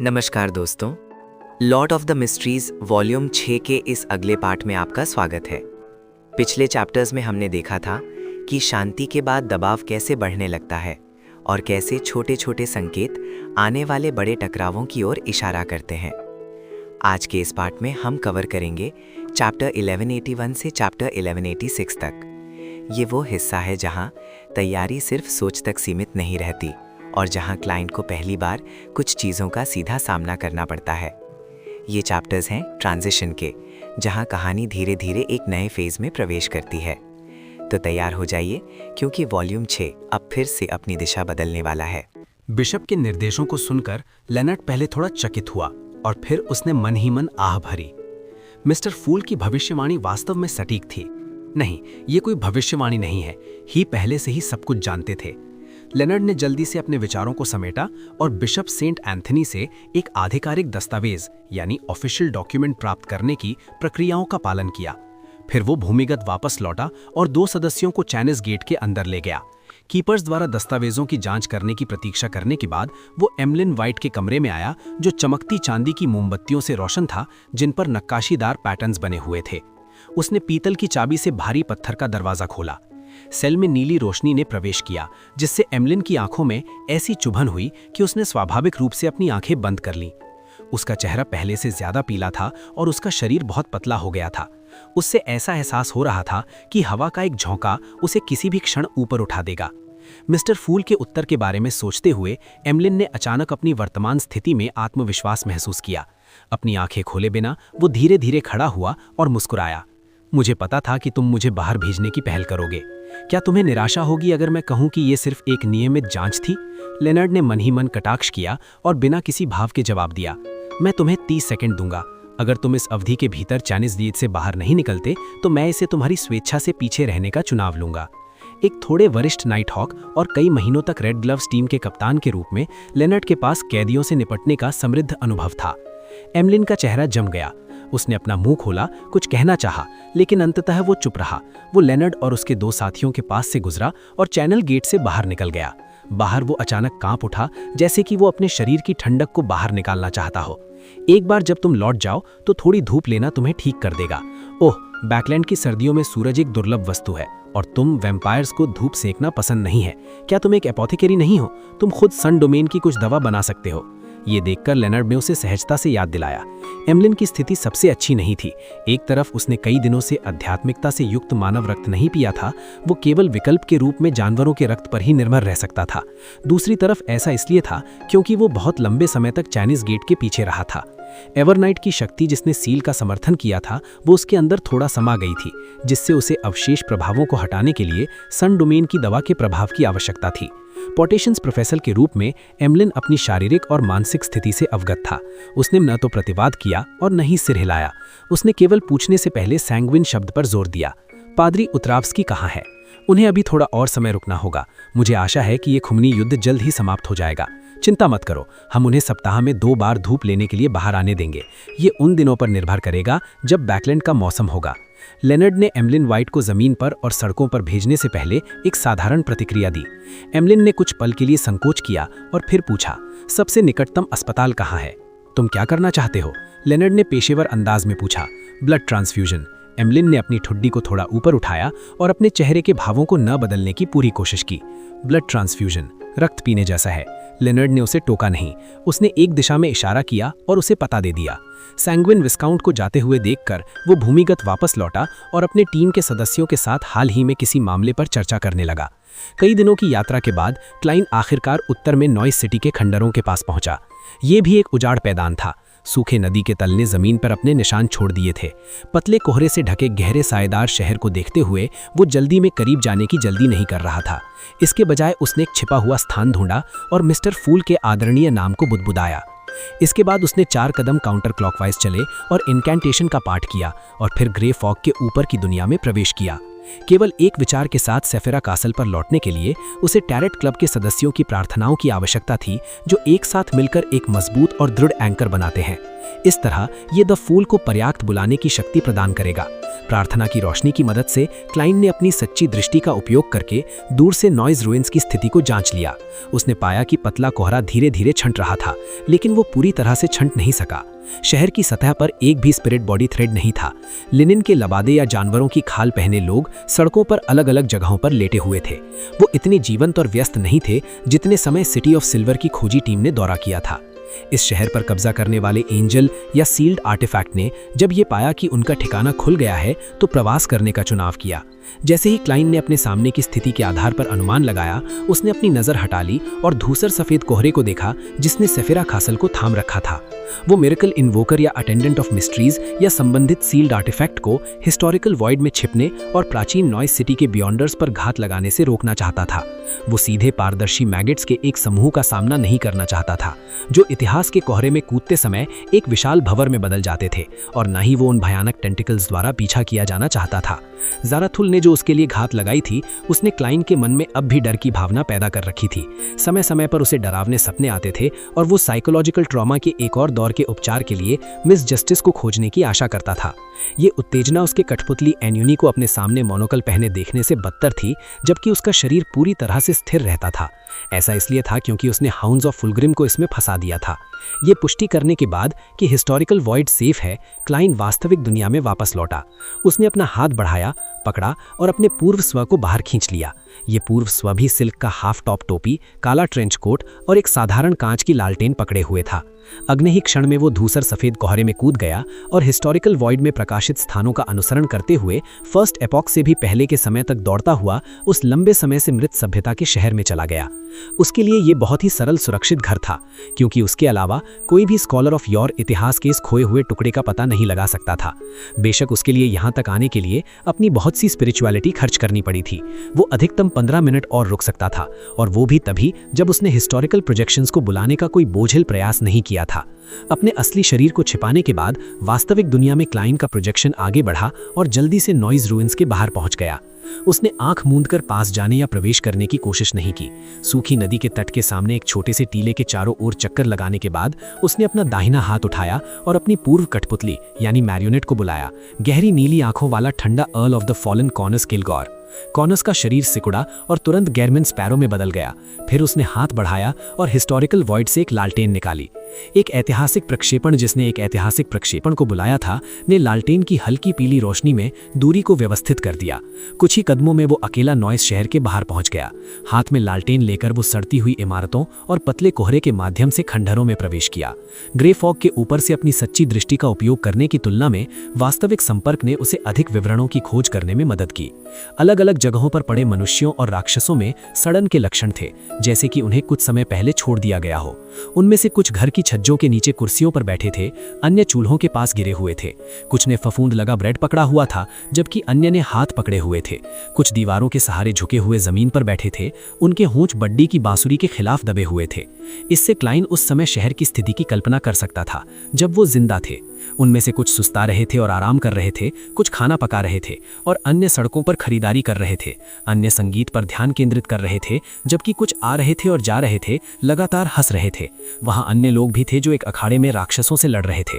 नमस्कार दोस्तों, Lord of the mysteries volume 6 के इस अगले पार्ट में आपका स्वागत है। पिछले चैप्टर्स में हमने देखा था कि शांति के बाद दबाव कैसे बढ़ने लगता है और कैसे छोटे छोटे संकेत आने वाले बड़े टकरावों की ओर इशारा करते हैं। आज के इस पार्ट में हम कवर करेंगे चैप्टर 1181 से चैप्टर 1186 तक। ये वो हिस्सा है जहाँ तैयारी सिर्फ सोच तक सीमित नहीं रहती और जहां क्लाइंट को पहली बार कुछ चीज़ों का सीधा सामना करना पड़ता है। ये चैप्टर्स हैं ट्रांजिशन के, जहां कहानी धीरे धीरे एक नए फेज में प्रवेश करती है। तो तैयार हो जाइए, क्योंकि वॉल्यूम 6 अब फिर से अपनी दिशा बदलने वाला है। बिशप के निर्देशों को सुनकर लेनर्ड पहले थोड़ा चकित हुआ और फिर उसने मन ही मन आह भरी। मिस्टर फूल की भविष्यवाणी वास्तव में सटीक थी। नहीं, ये कोई भविष्यवाणी नहीं है, ही पहले से ही सब कुछ जानते थे। लेनर्ड ने जल्दी से अपने विचारों को समेटा और बिशप सेंट एंथनी से एक आधिकारिक दस्तावेज यानी ऑफिशियल डॉक्यूमेंट प्राप्त करने की प्रक्रियाओं का पालन किया। फिर वो भूमिगत वापस लौटा और 2 सदस्यों को चैनिस गेट के अंदर ले गया। कीपर्स द्वारा दस्तावेजों की जांच करने की प्रतीक्षा करने के बाद वो एमलिन वाइट के कमरे में आया, जो चमकती चांदी की मोमबत्तियों से रोशन था, जिन पर नक्काशीदार पैटर्न्स बने हुए थे। उसने पीतल की चाबी से भारी पत्थर का दरवाजा खोला। सेल में नीली रोशनी ने प्रवेश किया, जिससे एमलिन की आंखों में ऐसी चुभन हुई कि उसने स्वाभाविक रूप से अपनी आंखें बंद कर लीं। उसका चेहरा पहले से ज्यादा पीला था और उसका शरीर बहुत पतला हो गया था। उससे ऐसा एहसास हो रहा था कि हवा का एक झोंका उसे किसी भी क्षण ऊपर उठा देगा। मिस्टर फूल के उत्तर के बारे में सोचते हुए एमलिन ने अचानक अपनी वर्तमान स्थिति में आत्मविश्वास महसूस किया। अपनी आंखें खोले बिना वो धीरे धीरे खड़ा हुआ और मुस्कुराया। मुझे पता था कि तुम मुझे बाहर भेजने की पहल करोगे। क्या तुम्हें निराशा होगी अगर मैं कहूं कि यह सिर्फ एक नियमित जांच थी? लेनर्ड ने मन ही मन कटाक्ष किया और बिना किसी भाव के जवाब दिया। मैं तुम्हें 30 सेकंड दूंगा। अगर तुम इस अवधि के भीतर चैनिस गेट से बाहर नहीं निकलते तो मैं इसे तुम्हारी स्वेच्छा से पीछे रहने का चुनाव लूंगा। एक थोड़े वरिष्ठ नाइट हॉक और कई महीनों तक रेड ग्लव्स टीम के कप्तान के रूप में लेनर्ड के पास कैदियों से निपटने का समृद्ध अनुभव था। एमलिन का चेहरा जम गया। उसने अपना मुंह खोला, कुछ कहना चाहा, लेकिन अंततः वो चुप रहा। वो लेनर्ड और उसके 2 साथियों के पास से गुजरा और चैनल गेट से बाहर निकल गया। बाहर वो अचानक कांप उठा, जैसे कि वो अपने शरीर की ठंडक को बाहर निकालना चाहता हो। एक बार जब तुम लौट जाओ तो थोड़ी धूप लेना तुम्हें ठीक कर देगा। ओह, बैकलैंड की सर्दियों में सूरज एक दुर्लभ वस्तु है और तुम वैम्पायर्स को धूप सेकना पसंद नहीं है। क्या तुम एक एपोथेकेरी नहीं हो? तुम खुद सन डोमेन की कुछ दवा बना सकते हो। ये देखकर लेनर्ड ने उसे सहजता से याद दिलाया। एमलिन की स्थिति सबसे अच्छी नहीं थी। एक तरफ उसने कई दिनों से आध्यात्मिकता से युक्त मानव रक्त नहीं पिया था, वो केवल विकल्प के रूप में जानवरों के रक्त पर ही निर्भर रह सकता था। दूसरी तरफ ऐसा इसलिए था क्योंकि वो बहुत लंबे समय तक चैनिस गेट के पीछे रहा था। एवरनाइट की शक्ति जिसने सील का समर्थन किया था, वो उसके अंदर थोड़ा समा गई थी, जिससे उसे अवशेष प्रभावों को हटाने के लिए सन डोमेन की दवा के प्रभाव की आवश्यकता थी। पोटेशंस प्रोफेसर के रूप में एमलिन अपनी शारीरिक और मानसिक स्थिति से अवगत था। उसने न तो प्रतिवाद किया और न ही सिर हिलाया। उसने केवल पूछने से पहले सैंग्विन शब्द पर जोर दिया। पादरी उतरावस्की कहाँ है? उन्हें अभी थोड़ा और समय रुकना होगा। मुझे आशा है कि ये खूनी युद्ध जल्द ही समाप्त हो जाएगा। चिंता मत करो, हम उन्हें सप्ताह में 2 बार धूप लेने के लिए बाहर आने देंगे। ये उन दिनों पर निर्भर करेगा जब बैकलैंड का मौसम होगा। लेनर्ड ने एमलिन वाइट को जमीन पर और सड़कों पर भेजने से पहले एक साधारण प्रतिक्रिया दी। एमलिन ने कुछ पल के लिए संकोच किया और फिर पूछा, सबसे निकटतम अस्पताल कहाँ है? तुम क्या करना चाहते हो? लेनर्ड ने पेशेवर अंदाज में पूछा। Blood transfusion. एमलिन ने अपनी ठुड्डी को थोड़ा ऊपर उठाया और अपने चेहरे के भावों को न बदलने की पूरी कोशिश की। ब्लड ट्रांसफ्यूजन रक्त पीने जैसा है। लेनर्ड ने उसे टोका नहीं। उसने एक दिशा में इशारा किया और उसे पता दे दिया। सैंग्विन विस्काउंट को जाते हुए देखकर वो भूमिगत वापस लौटा और अपने टीम के सदस्यों के साथ हाल ही में किसी मामले पर चर्चा करने लगा। कई दिनों की यात्रा के बाद क्लाइन आखिरकार उत्तर में नॉइस सिटी के खंडरों के पास पहुंचा। ये भी एक उजाड़ मैदान था। सूखे नदी के तल ने जमीन पर अपने निशान छोड़ दिए थे। पतले कोहरे से ढके गहरे सायेदार शहर को देखते हुए वो जल्दी में करीब जाने की जल्दी नहीं कर रहा था। इसके बजाय उसने एक छिपा हुआ स्थान ढूंढा और मिस्टर फूल के आदरणीय नाम को बुदबुदाया। इसके बाद उसने 4 कदम काउंटर क्लॉकवाइज चले और इनकैंटेशन का पाठ किया और फिर ग्रे फॉग के ऊपर की दुनिया में प्रवेश किया। केवल एक विचार के साथ सेफेरा कासल पर लौटने के लिए उसे टैरेट क्लब के सदस्यों की प्रार्थनाओं की आवश्यकता थी, जो एक साथ मिलकर एक मजबूत और दृढ़ एंकर बनाते हैं। इस तरह ये द फूल को पर्याप्त बुलाने की शक्ति प्रदान करेगा। प्रार्थना की रोशनी की मदद से क्लाइन ने अपनी सच्ची दृष्टि का उपयोग करके दूर से नॉइज रूइंस की स्थिति को जांच लिया। उसने पाया कि पतला कोहरा धीरे धीरे छंट रहा था, लेकिन वो पूरी तरह से छंट नहीं सका। शहर की सतह पर एक भी स्पिरिट बॉडी थ्रेड नहीं था। लिनिन के लबादे या जानवरों की खाल पहने लोग सड़कों पर अलग अलग जगहों पर लेटे हुए थे। वो इतने जीवंत और व्यस्त नहीं थे जितने समय सिटी ऑफ सिल्वर की खोजी टीम ने दौरा किया था। इस शहर पर कब्जा करने वाले एंजल या सील्ड आर्टिफैक्ट ने जब ये पाया कि उनका ठिकाना खुल गया है तो प्रवास करने का चुनाव किया। जैसे ही क्लाइन ने अपने सामने की स्थिति के आधार पर अनुमान लगाया, उसने अपनी नजर हटा ली और धूसर सफेद कोहरे को देखा जिसने सेफिरा कासल को थाम रखा था। वो मिरेकल इन्वोकर या अटेंडेंट ऑफ मिस्ट्रीज या संबंधित सील्ड आर्टिफैक्ट को हिस्टोरिकल वॉइड में छिपने और प्राचीन नॉइज सिटी के बियॉन्डर्स पर घात लगाने से रोकना चाहता था। वो सीधे पारदर्शी मैगेट्स के एक समूह का सामना नहीं करना चाहता था जो इतिहास के कोहरे में कूदते समय एक विशाल भंवर में बदल जाते थे, और न ही वो उन भयानक टेंटिकल्स द्वारा पीछा किया जाना चाहता था। ज़ाराथुल ने जो उसके लिए घात लगाई थी, उसने क्लाइन के मन में अब भी डर की भावना पैदा कर रखी थी। समय समय पर उसे डरावने सपने आते थे और वो साइकोलॉजिकल ट्रॉमा के एक और दौर के उपचार के लिए मिस जस्टिस को खोजने की आशा करता था। ये उत्तेजना उसके कठपुतली एन्यूनी को अपने सामने मोनोकल पहने देखने से बदतर थी, जबकि उसका शरीर पूरी तरह से स्थिर रहता था। ऐसा इसलिए था क्योंकि उसने हाउंड्स ऑफ फुलग्रिम को इसमें फंसा दिया था। ये पुष्टि करने के बाद कि हिस्टोरिकल वॉइड सेफ है, क्लाइन वास्तविक दुनिया में वापस लौटा। उसने अपना हाथ बढ़ाया, पकड़ा और अपने पूर्व स्व को बाहर खींच लिया। ये पूर्व स्व भी सिल्क का हाफ टॉप टोपी, काला ट्रेंच कोट और एक साधारण कांच की लालटेन पकड़े हुए था। अगले ही क्षण में वो धूसर सफेद कोहरे में कूद गया और हिस्टोरिकल वॉइड में प्रकाशित स्थानों का अनुसरण करते हुए फर्स्ट एपॉक से भी पहले के समय तक दौड़ता हुआ उस लंबे समय से मृत सभ्यता के शहर में चला गया। उसके लिए ये बहुत ही सरल सुरक्षित घर था, क्योंकि उसके अलावा कोई भी स्कॉलर ऑफ योर इतिहास के इस खोए हुए टुकड़े का पता नहीं लगा सकता था। बेशक उसके लिए यहाँ तक आने के लिए अपनी बहुत सी स्पिरिचुअलिटी खर्च करनी पड़ी थी। वो अधिकतम 15 मिनट और रुक सकता था, और वो भी तभी जब उसने हिस्टोरिकल प्रोजेक्शंस को बुलाने का कोई बोझिल प्रयास नहीं किया था। अपने असली शरीर को छिपाने के बाद वास्तविक दुनिया में क्लाइन का प्रोजेक्शन आगे बढ़ा और जल्दी से नॉइज रूइंस के बाहर पहुंच गया। उसने आंख मूंदकर पास जाने या प्रवेश करने की कोशिश नहीं की। सूखी नदी के तट के सामने एक छोटे से टीले के चारों ओर चक्कर लगाने के बाद उसने अपना दाहिना हाथ उठाया और अपनी पूर्व कठपुतली यानी मैरियोनेट को बुलाया। गहरी नीली आंखों वाला ठंडा earl of the fallen Conus Kilgore. Conus का शरीर सिकुड़ा और तुरंत गैरमिन स्पैरो में बदल गया। फिर उसने हाथ बढ़ाया और हिस्टोरिकल वॉइड से एक लालटेन निकाली। एक ऐतिहासिक प्रक्षेपण जिसने एक ऐतिहासिक प्रक्षेपण को बुलाया था, ने लालटेन की हल्की पीली रोशनी में दूरी को व्यवस्थित कर दिया। कुछ ही कदमों में वो अकेला नॉइस शहर के बाहर पहुंच गया। हाथ में लालटेन लेकर वो सड़ती हुई इमारतों और पतले कोहरे के माध्यम से खंडहरों में प्रवेश किया। ग्रे फॉग के ऊपर से अपनी सच्ची दृष्टि का उपयोग करने की तुलना में वास्तविक संपर्क ने उसे अधिक विवरणों की खोज करने में मदद की। अलग अलग जगहों पर पड़े मनुष्यों और राक्षसों में सड़न के लक्षण थे, जैसे कि उन्हें कुछ समय पहले छोड़ दिया गया हो। उनमें से कुछ घर की छज्जों के नीचे कुर्सियों पर बैठे थे, अन्य चूल्हों के पास गिरे हुए थे। कुछ ने फफूंद लगा ब्रेड पकड़ा हुआ था, जबकि अन्य ने हाथ पकड़े हुए थे। कुछ दीवारों के सहारे झुके हुए जमीन पर बैठे थे, उनके होंठ बड्डी की बांसुरी के खिलाफ दबे हुए थे। इससे क्लाइन उस समय शहर की स्थिति की कल्पना कर सकता था जब वो जिंदा थे। उनमें से कुछ सुस्ता रहे थे और आराम कर रहे थे, कुछ खाना पका रहे थे और अन्य सड़कों पर खरीदारी कर रहे थे। अन्य संगीत पर ध्यान केंद्रित कर रहे थे, जबकि कुछ आ रहे थे और जा रहे थे, लगातार हंस रहे थे। वहां अन्य लोग भी थे जो एक अखाड़े में राक्षसों से लड़ रहे थे।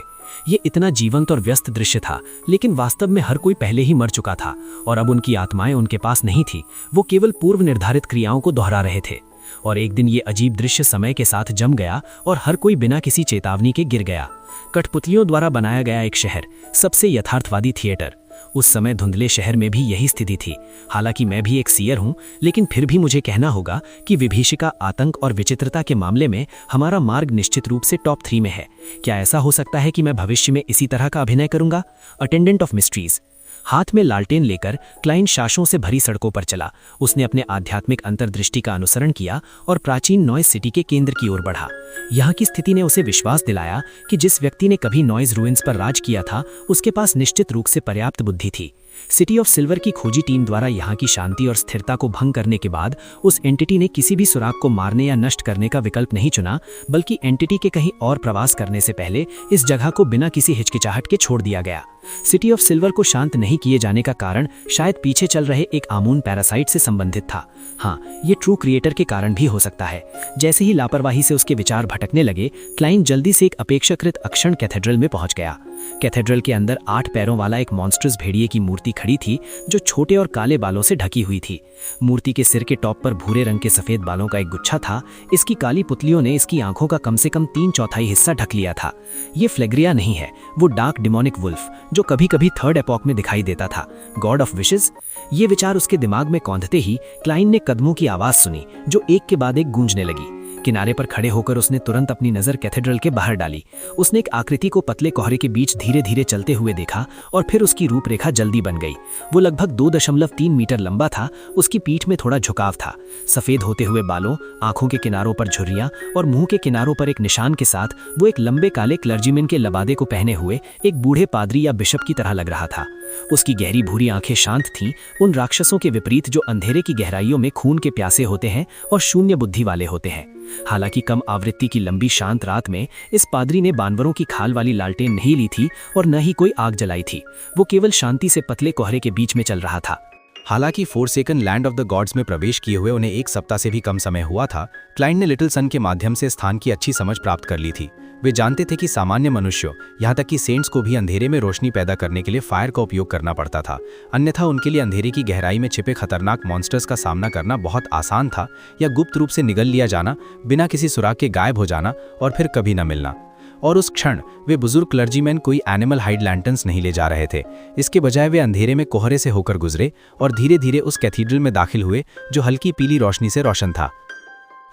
ये इतना जीवंत और व्यस्त दृश्य था, लेकिन वास्तव में हर कोई पहले ही मर चुका था और अब उनकी आत्माएं उनके पास नहीं थी। वो केवल पूर्व निर्धारित क्रियाओं को दोहरा रहे थे। और एक दिन ये अजीब दृश्य समय के साथ जम गया और हर कोई बिना किसी चेतावनी के गिर गया। कठपुतलियों द्वारा बनाया गया एक शहर, सबसे यथार्थवादी थिएटर। उस समय धुंधले शहर में भी यही स्थिति थी। हालांकि मैं भी एक सीयर हूं, लेकिन फिर भी मुझे कहना होगा कि विभीषिका, आतंक और विचित्रता के मामले में हमारा मार्ग निश्चित रूप से टॉप 3 में है। क्या ऐसा हो सकता है कि मैं भविष्य में इसी तरह का अभिनय करूंगा? Attendant of mysteries. हाथ में लालटेन लेकर क्लाइन शाशों से भरी सड़कों पर चला। उसने अपने आध्यात्मिक अंतर्दृष्टि का अनुसरण किया और प्राचीन नॉइज सिटी के केंद्र की ओर बढ़ा। यहाँ की स्थिति ने उसे विश्वास दिलाया कि जिस व्यक्ति ने कभी नॉइज रूइंस पर राज किया था, उसके पास निश्चित रूप से पर्याप्त बुद्धि थी। सिटी ऑफ सिल्वर की खोजी टीम द्वारा यहाँ की शांति और स्थिरता को भंग करने के बाद उस एंटिटी ने किसी भी सुराग को मारने या नष्ट करने का विकल्प नहीं चुना, बल्कि एंटिटी के कहीं और प्रवास करने से पहले इस जगह को बिना किसी हिचकिचाहट के छोड़ दिया गया। सिटी ऑफ सिल्वर को शांत नहीं किए जाने का कारण शायद पीछे चल रहे एक आमून पैरासाइट से संबंधित था। हाँ, ये ट्रू क्रिएटर के कारण भी हो सकता है। जैसे ही लापरवाही से उसके विचार भटकने लगे, क्लाइन जल्दी से एक अपेक्षाकृत अक्षण कैथेड्रल में पहुंच गया। कैथेड्रल के अंदर 8 पैरों वाला एक मॉन्स्टर्स भेड़िए की मूर्ति खड़ी थी जो छोटे और काले बालों से ढकी हुई थी। मूर्ति के सिर के टॉप पर भूरे रंग के सफेद बालों का एक गुच्छा था। इसकी काली पुतलियों ने इसकी आंखों का कम से कम 3/4 हिस्सा ढक लिया था। ये फ्लेग्रिया नहीं है, वो डार्क डिमोनिक वुल्फ जो कभी कभी थर्ड एपॉक में दिखाई देता था, गॉड ऑफ विशेस। ये विचार उसके दिमाग में कौंधते ही क्लाइन ने कदमों की आवाज सुनी जो एक के बाद एक गूंजने लगी। किनारे पर खड़े होकर उसने तुरंत अपनी नजर कैथेड्रल के बाहर डाली। उसने एक आकृति को पतले कोहरे के बीच धीरे धीरे चलते हुए देखा और फिर उसकी रूपरेखा जल्दी बन गई। वो लगभग 2.3 मीटर लंबा था। उसकी पीठ में थोड़ा झुकाव था। सफेद होते हुए बालों, आंखों के किनारों पर झुर्रियां और मुंह के किनारों पर एक निशान के साथ वो एक लंबे काले क्लर्जीमैन के लबादे को पहने हुए एक बूढ़े पादरी या बिशप की तरह लग रहा था। उसकी गहरी भूरी आंखें शांत थीं, उन राक्षसों के विपरीत जो अंधेरे की गहराइयों में खून के प्यासे होते हैं और शून्य बुद्धि वाले होते हैं। हालांकि कम आवृत्ति की लंबी शांत रात में इस पादरी ने बानवरों की खाल वाली लालटेन नहीं ली थी और न ही कोई आग जलाई थी। वो केवल शांति से पतले कोहरे के बीच में चल रहा था। हालांकि forsaken land of the gods में प्रवेश किए हुए उन्हें 1 सप्ताह से भी कम समय हुआ था, क्लाइन ने लिटिल सन के माध्यम से स्थान की अच्छी समझ प्राप्त कर ली थी। वे जानते थे कि सामान्य मनुष्यों, यहाँ तक कि सेंट्स को भी अंधेरे में रोशनी पैदा करने के लिए फायर का उपयोग करना पड़ता था, अन्यथा उनके लिए अंधेरे की गहराई में छिपे खतरनाक मॉन्स्टर्स का सामना करना बहुत आसान था, या गुप्त रूप से निगल लिया जाना, बिना किसी सुराग के गायब हो जाना और फिर कभी न मिलना। और उस क्षण वे बुजुर्ग क्लर्जीमैन कोई एनिमल हाइड लैंटर्न्स नहीं ले जा रहे थे। इसके बजाय वे अंधेरे में कोहरे से होकर गुजरे और धीरे धीरे उस कैथीड्रल में दाखिल हुए जो हल्की पीली रोशनी से रोशन था।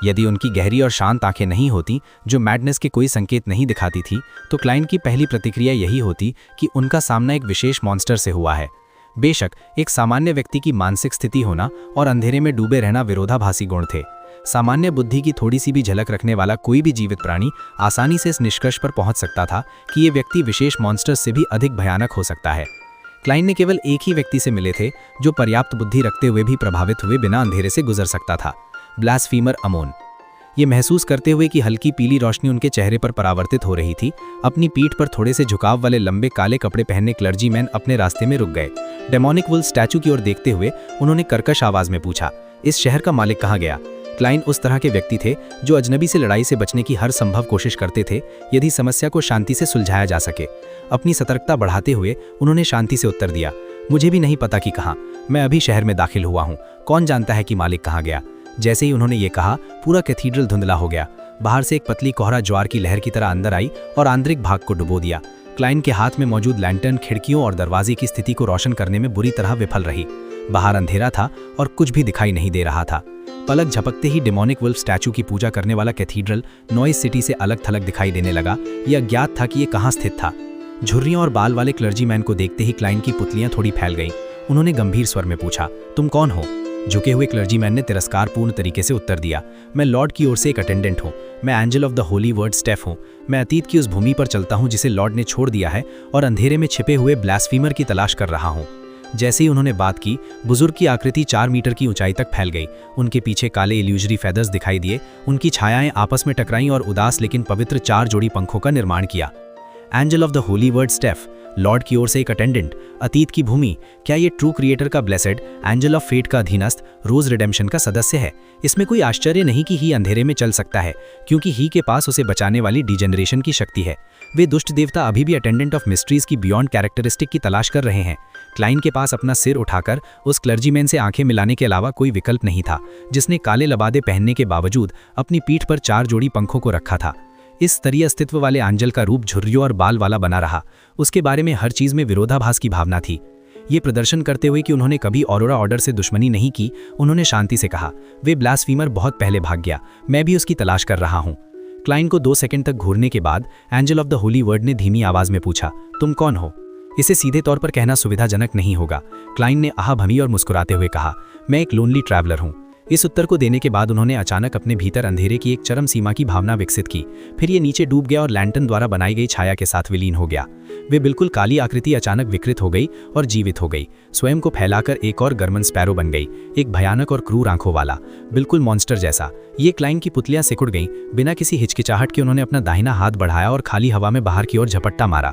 यदि उनकी गहरी और शांत आंखें नहीं होती, जो मैडनेस के कोई संकेत नहीं दिखाती थी, तो क्लाइन की पहली प्रतिक्रिया यही होती कि उनका सामना एक विशेष मॉन्स्टर से हुआ है। बेशक एक सामान्य व्यक्ति की मानसिक स्थिति होना और अंधेरे में डूबे रहना विरोधाभासी गुण थे। सामान्य बुद्धि की थोड़ी सी भी झलक रखने वाला कोई भी जीवित प्राणी आसानी से इस निष्कर्ष पर पहुंच सकता था कि ये व्यक्ति विशेष मॉन्स्टर्स से भी अधिक भयानक हो सकता है। क्लाइन ने केवल एक ही व्यक्ति से मिले थे जो पर्याप्त बुद्धि रखते हुए भी प्रभावित हुए बिना अंधेरे से गुजर सकता था, ब्लास्फीमर अमोन। ये महसूस करते हुए कि हल्की पीली रोशनी उनके चेहरे पर परावर्तित हो रही थी, अपनी पीठ पर थोड़े से झुकाव वाले लंबे काले कपड़े पहने क्लर्जीमैन अपने रास्ते में रुक गए। डेमोनिक वुल्फ स्टैचू की ओर देखते हुए उन्होंने कर्कश आवाज में पूछा, इस शहर का मालिक कहाँ गया? क्लाइन उस तरह के व्यक्ति थे जो अजनबी से लड़ाई से बचने की हर संभव कोशिश करते थे यदि समस्या को शांति से सुलझाया जा सके। अपनी सतर्कता बढ़ाते हुए उन्होंने शांति से उत्तर दिया, मुझे भी नहीं पता कि कहाँ, मैं अभी शहर में दाखिल हुआ हूँ, कौन जानता है कि मालिक कहाँ गया। जैसे ही उन्होंने ये कहा, पूरा कैथीड्रल धुंधला हो गया। बाहर से एक पतली कोहरा ज्वार की लहर की तरह अंदर आई और आंतरिक भाग को डुबो दिया। क्लाइन के हाथ में मौजूद लैंटर्न खिड़कियों और दरवाजे की स्थिति को रोशन करने में बुरी तरह विफल रही। बाहर अंधेरा था और कुछ भी दिखाई नहीं दे रहा था। पलक झपकते ही डेमोनिक वुल्फ स्टैचू की पूजा करने वाला कैथीड्रल नॉइज सिटी से अलग थलग दिखाई देने लगा। यह अज्ञात था कि यह कहाँ स्थित था। झुर्रियों और बाल वाले क्लर्जीमैन को देखते ही क्लाइन की पुतलियां थोड़ी फैल गईं। उन्होंने गंभीर स्वर में पूछा, तुम कौन हो? झुके हुए क्लर्जीमैन ने तिरस्कारपूर्ण तरीके से उत्तर दिया, मैं लॉर्ड की ओर से एक अटेंडेंट हूँ, मैं angel of the holy word staff हूँ। मैं अतीत की उस भूमि पर चलता हूँ जिसे लॉर्ड ने छोड़ दिया है और अंधेरे में छिपे हुए ब्लास्फीमर की तलाश कर रहा हूँ। जैसे ही उन्होंने बात की, बुजुर्ग की आकृति 4 मीटर की ऊंचाई तक फैल गई। उनके पीछे काले इल्यूजरी फेदर्स दिखाई दिए। उनकी छायाएं आपस में टकराईं और उदास लेकिन पवित्र 4 जोड़ी पंखों का निर्माण किया। Angel of the holy word staff, lord की ओर से एक अटेंडेंट, अतीत की भूमि, क्या ये ट्रू क्रिएटर का ब्लेसेड, एंजल ऑफ फेट का अधीनस्थ, रोज रिडेम्पशन का सदस्य है? इसमें कोई आश्चर्य नहीं कि ही अंधेरे में चल सकता है, क्योंकि ही के पास उसे बचाने वाली डिजेनरेशन की शक्ति है। वे दुष्ट देवता अभी भी अटेंडेंट ऑफ मिस्ट्रीज की बियॉन्ड कैरेक्टरिस्टिक की तलाश कर रहे हैं। क्लाइन के पास अपना सिर उठाकर उस क्लर्जीमैन से आंखें मिलाने के अलावा कोई विकल्प नहीं था, जिसने काले लबादे पहनने के बावजूद अपनी पीठ पर 4 जोड़ी पंखों को रखा था। इस स्तरीय अस्तित्व वाले आंजल का रूप झुर्रियों और बाल वाला बना रहा। उसके बारे में हर चीज में विरोधाभास की भावना थी। ये प्रदर्शन करते हुए कि उन्होंने कभी ऑरोरा ऑर्डर से दुश्मनी नहीं की, उन्होंने शांति से कहा, वे ब्लास्फीमर बहुत पहले भाग गया, मैं भी उसकी तलाश कर रहा हूँ। क्लाइन को 2 सेकंड तक घूरने के बाद angel of the holy word ने धीमी आवाज में पूछा, तुम कौन हो? इसे सीधे तौर पर कहना सुविधाजनक नहीं होगा। क्लाइन ने आह भमी और मुस्कुराते हुए कहा, मैं एक लोनली ट्रैवलर हूँ। इस उत्तर को देने के बाद उन्होंने अचानक अपने भीतर अंधेरे की एक चरम सीमा की भावना विकसित की। फिर ये नीचे डूब गया और लैंटर्न द्वारा बनाई गई छाया के साथ विलीन हो गया। वे बिल्कुल काली आकृति अचानक विकृत हो गई और जीवित हो गई। स्वयं को फैलाकर एक और गर्मन स्पैरो बन गई, एक भयानक और क्रूर आंखों वाला, बिल्कुल मॉन्स्टर जैसा। ये क्लाइन की पुतलियां सिकुड़ गईं। बिना किसी हिचकिचाहट के उन्होंने अपना दाहिना हाथ बढ़ाया और खाली हवा में बाहर की ओर झपट्टा मारा।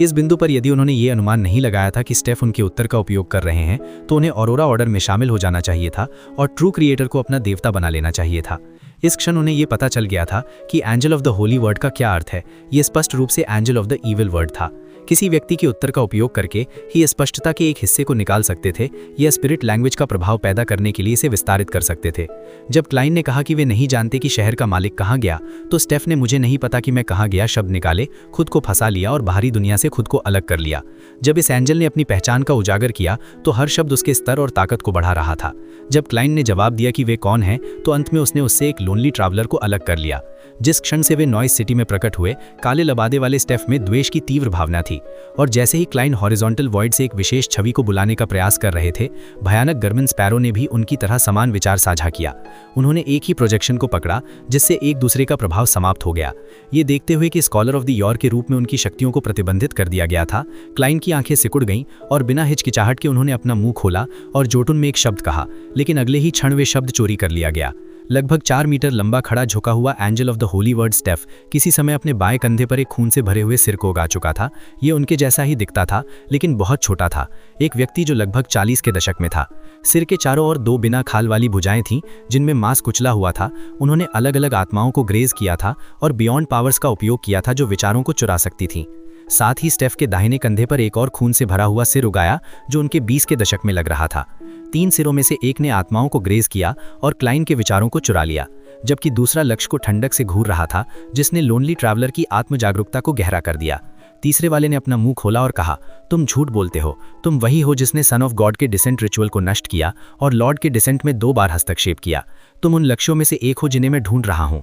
इस बिंदु पर यदि उन्होंने ये अनुमान नहीं लगाया था कि स्टेफ उनके उत्तर का उपयोग कर रहे हैं तो उन्हें ऑरोरा ऑर्डर में शामिल हो जाना चाहिए था और ट्रू क्रिएटर को अपना देवता बना लेना चाहिए था। इस क्षण उन्हें ये पता चल गया था कि angel of the holy word का क्या अर्थ है। ये स्पष्ट रूप से angel of the evil word था। किसी व्यक्ति के उत्तर का उपयोग करके ही स्पष्टता के एक हिस्से को निकाल सकते थे या स्पिरिट लैंग्वेज का प्रभाव पैदा करने के लिए इसे विस्तारित कर सकते थे। जब क्लाइन ने कहा कि वे नहीं जानते कि शहर का मालिक कहाँ गया, तो स्टेफ ने मुझे नहीं पता कि मैं कहाँ गया शब्द निकाले, खुद को फंसा लिया और बाहरी दुनिया से खुद को अलग कर लिया। जब इस एंजल ने अपनी पहचान का उजागर किया तो हर शब्द उसके स्तर और ताकत को बढ़ा रहा था। जब क्लाइन ने जवाब दिया कि वे कौन हैं, तो अंत में उसने उससे एक लोनली ट्रैवलर को अलग कर लिया। जिस क्षण से वे नॉइस सिटी में प्रकट हुए, काले लबादे वाले स्टेफ में द्वेष की तीव्र भावना थी और जैसे ही क्लाइन हॉरिजॉन्टल वॉइड से एक विशेष छवि को बुलाने का प्रयास कर रहे थे, भयानक गर्मन स्पैरो ने भी उनकी तरह समान विचार साझा किया। उन्होंने एक ही प्रोजेक्शन को पकड़ा जिससे एक दूसरे का प्रभाव समाप्त हो गया। ये देखते हुए कि स्कॉलर ऑफ द ईयर के रूप में उनकी शक्तियों को प्रतिबंधित कर दिया गया था, क्लाइन की आंखें सिकुड़ गईं और बिना हिचकिचाहट के उन्होंने अपना मुंह खोला और जोटुन में एक शब्द कहा, लेकिन अगले ही क्षण वे शब्द चोरी कर लिया गया। लगभग 4 मीटर लंबा खड़ा झुका हुआ angel of the holy word staff किसी समय अपने बाएं कंधे पर एक खून से भरे हुए सिर को उगा चुका था। ये उनके जैसा ही दिखता था, लेकिन बहुत छोटा था, एक व्यक्ति जो लगभग 40 के दशक में था। सिर के चारों ओर 2 बिना खाल वाली भुजाएं थीं जिनमें मांस कुचला हुआ था। उन्होंने अलग अलग आत्माओं को ग्रेज किया था और बियॉन्ड पावर्स का उपयोग किया था जो विचारों को चुरा सकती थीं। साथ ही स्टेफ के दाहिने कंधे पर एक और खून से भरा हुआ सिर उगाया जो उनके 20 के दशक में लग रहा था। 3 सिरों में से एक ने आत्माओं को ग्रेज किया और क्लाइन के विचारों को चुरा लिया, जबकि दूसरा लक्ष्य को ठंडक से घूर रहा था जिसने लोनली ट्रैवलर की आत्म जागरूकता को गहरा कर दिया। तीसरे वाले ने अपना मुंह खोला और कहा, तुम झूठ बोलते हो, तुम वही हो जिसने सन ऑफ गॉड के डिसेंट रिचुअल को नष्ट किया और लॉर्ड के डिसेंट में 2 बार हस्तक्षेप किया। तुम उन लक्ष्यों में से एक हो जिन्हें मैं ढूंढ रहा हूं।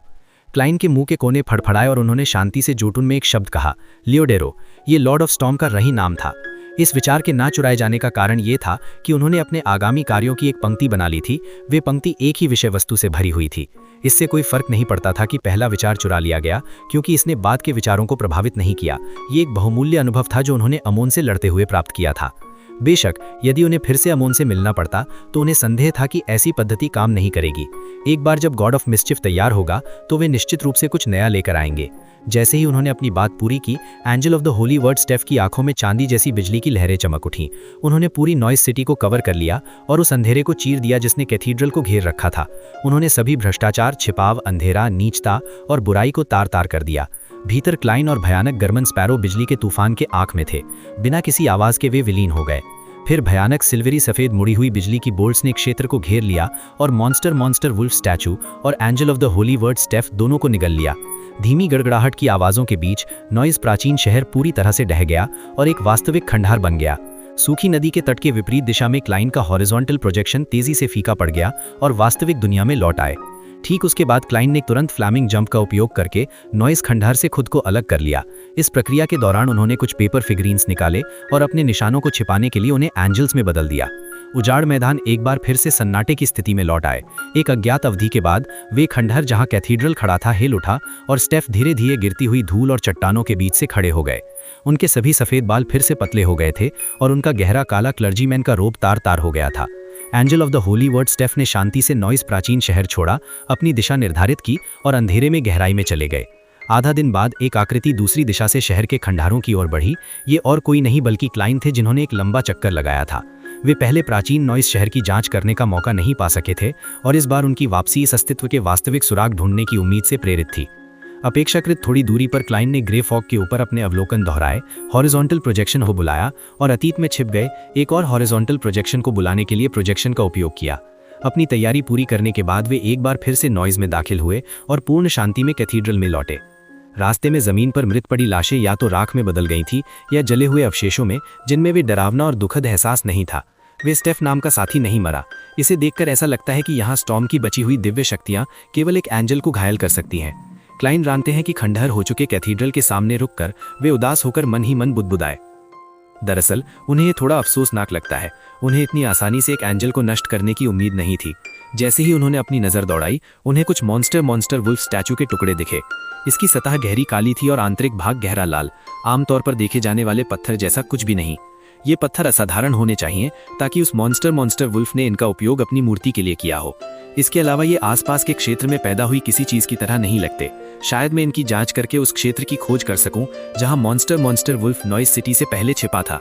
क्लाइन के मुंह के कोने फड़फड़ाए और उन्होंने शांति से जोटुन में एक शब्द कहा, लियोडेरो। ये लॉर्ड ऑफ स्टॉर्म का रही नाम था। इस विचार के ना चुराए जाने का कारण ये था कि उन्होंने अपने आगामी कार्यों की एक पंक्ति बना ली थी। वे पंक्ति एक ही विषय वस्तु से भरी हुई थी। इससे कोई फर्क नहीं पड़ता था कि पहला विचार चुरा लिया गया, क्योंकि इसने बाद के विचारों को प्रभावित नहीं किया। ये एक बहुमूल्य अनुभव था जो उन्होंने अमोन से लड़ते हुए प्राप्त किया था। बेशक यदि उन्हें फिर से अमोन से मिलना पड़ता तो उन्हें संदेह था कि ऐसी पद्धति काम नहीं करेगी। एक बार जब गॉड ऑफ मिस्चिफ तैयार होगा तो वे निश्चित रूप से कुछ नया लेकर आएंगे। जैसे ही उन्होंने अपनी बात पूरी की, angel of the holy word staff की आंखों में चांदी जैसी बिजली की लहरें चमक उठीं। उन्होंने पूरी नॉइस सिटी को कवर कर लिया और उस अंधेरे को चीर दिया जिसने कैथीड्रल को घेर रखा था। उन्होंने सभी भ्रष्टाचार, छिपाव, अंधेरा, नीचता और बुराई को तार तार कर दिया। भीतर क्लाइन और भयानक गर्मन स्पैरो बिजली के तूफान के आंख में थे। बिना किसी आवाज के वे विलीन हो गए। फिर भयानक सिल्वरी सफेद मुड़ी हुई बिजली की बोल्ट्स ने क्षेत्र को घेर लिया और मॉन्स्टर वुल्फ स्टैचू और angel of the holy word staff दोनों को निगल लिया। धीमी गड़गड़ाहट की आवाजों के बीच नॉइस प्राचीन शहर पूरी तरह से ढह गया और एक वास्तविक खंडहर बन गया। सूखी नदी के तट के विपरीत दिशा में क्लाइन का हॉरिजॉन्टल प्रोजेक्शन तेजी से फीका पड़ गया और वास्तविक दुनिया में लौट आए। ठीक उसके बाद क्लाइन ने तुरंत फ्लैमिंग जंप का उपयोग करके नॉइस खंडहर से खुद को अलग कर लिया। इस प्रक्रिया के दौरान उन्होंने कुछ पेपर फिगरीन्स निकाले और अपने निशानों को छिपाने के लिए उन्हें एंजल्स में बदल दिया। उजाड़ मैदान एक बार फिर से सन्नाटे की स्थिति में लौट आए। एक अज्ञात अवधि के बाद वे खंडहर जहां कैथीड्रल खड़ा था हिल उठा और स्टेफ धीरे धीरे गिरती हुई धूल और चट्टानों के बीच से खड़े हो गए। उनके सभी सफेद बाल फिर से पतले हो गए थे और उनका गहरा काला क्लर्जीमैन का रोब तार तार हो गया था। Angel of the holy word staff ने शांति से नॉइस प्राचीन शहर छोड़ा, अपनी दिशा निर्धारित की और अंधेरे में गहराई में चले गए। आधा दिन बाद एक आकृति दूसरी दिशा से शहर के खंडहरों की ओर बढ़ी। ये और कोई नहीं बल्कि क्लाइन थे, जिन्होंने एक लंबा चक्कर लगाया था। वे पहले प्राचीन नॉइस शहर की जांच करने का मौका नहीं पा सके थे और इस बार उनकी वापसी इस अस्तित्व के वास्तविक सुराग ढूंढने की उम्मीद से प्रेरित थी। अपेक्षाकृत थोड़ी दूरी पर क्लाइन ने ग्रे फॉग के ऊपर अपने अवलोकन दोहराए, हॉरिजॉन्टल प्रोजेक्शन को बुलाया और अतीत में छिप गए एक और हॉरिजॉन्टल प्रोजेक्शन को बुलाने के लिए प्रोजेक्शन का उपयोग किया। अपनी तैयारी पूरी करने के बाद वे एक बार फिर से नॉइज में दाखिल हुए और पूर्ण शांति में कैथीड्रल में लौटे। रास्ते में जमीन पर मृत पड़ी लाशें या तो राख में बदल गई थी या जले हुए अवशेषों में, जिनमें वे डरावना और दुखद एहसास नहीं था। वे स्टेफ नाम का साथी नहीं मरा। इसे देखकर ऐसा लगता है कि यहाँ स्टॉर्म की बची हुई दिव्य शक्तियाँ केवल एक एंजल को घायल कर सकती हैं। क्लाइन जानते हैं कि खंडहर हो चुके कैथीड्रल के सामने रुककर वे उदास होकर मन ही मन बुदबुदाए। दरअसल उन्हें ये थोड़ा अफसोसनाक लगता है। उन्हें इतनी आसानी से एक एंजल को नष्ट करने की उम्मीद नहीं थी। जैसे ही उन्होंने अपनी नजर दौड़ाई, उन्हें कुछ मॉन्स्टर वुल्फ स्टैचू के टुकड़े दिखे। इसकी सतह गहरी काली थी और आंतरिक भाग गहरा लाल, आमतौर पर देखे जाने वाले पत्थर जैसा कुछ भी नहीं। ये पत्थर असाधारण होने चाहिए ताकि उस मॉन्स्टर वुल्फ ने इनका उपयोग अपनी मूर्ति के लिए किया हो। इसके अलावा ये आसपास के क्षेत्र में पैदा हुई किसी चीज की तरह नहीं लगते। शायद मैं इनकी जांच करके उस क्षेत्र की खोज कर सकूं जहां मॉन्स्टर वुल्फ नॉइज सिटी से पहले छिपा था।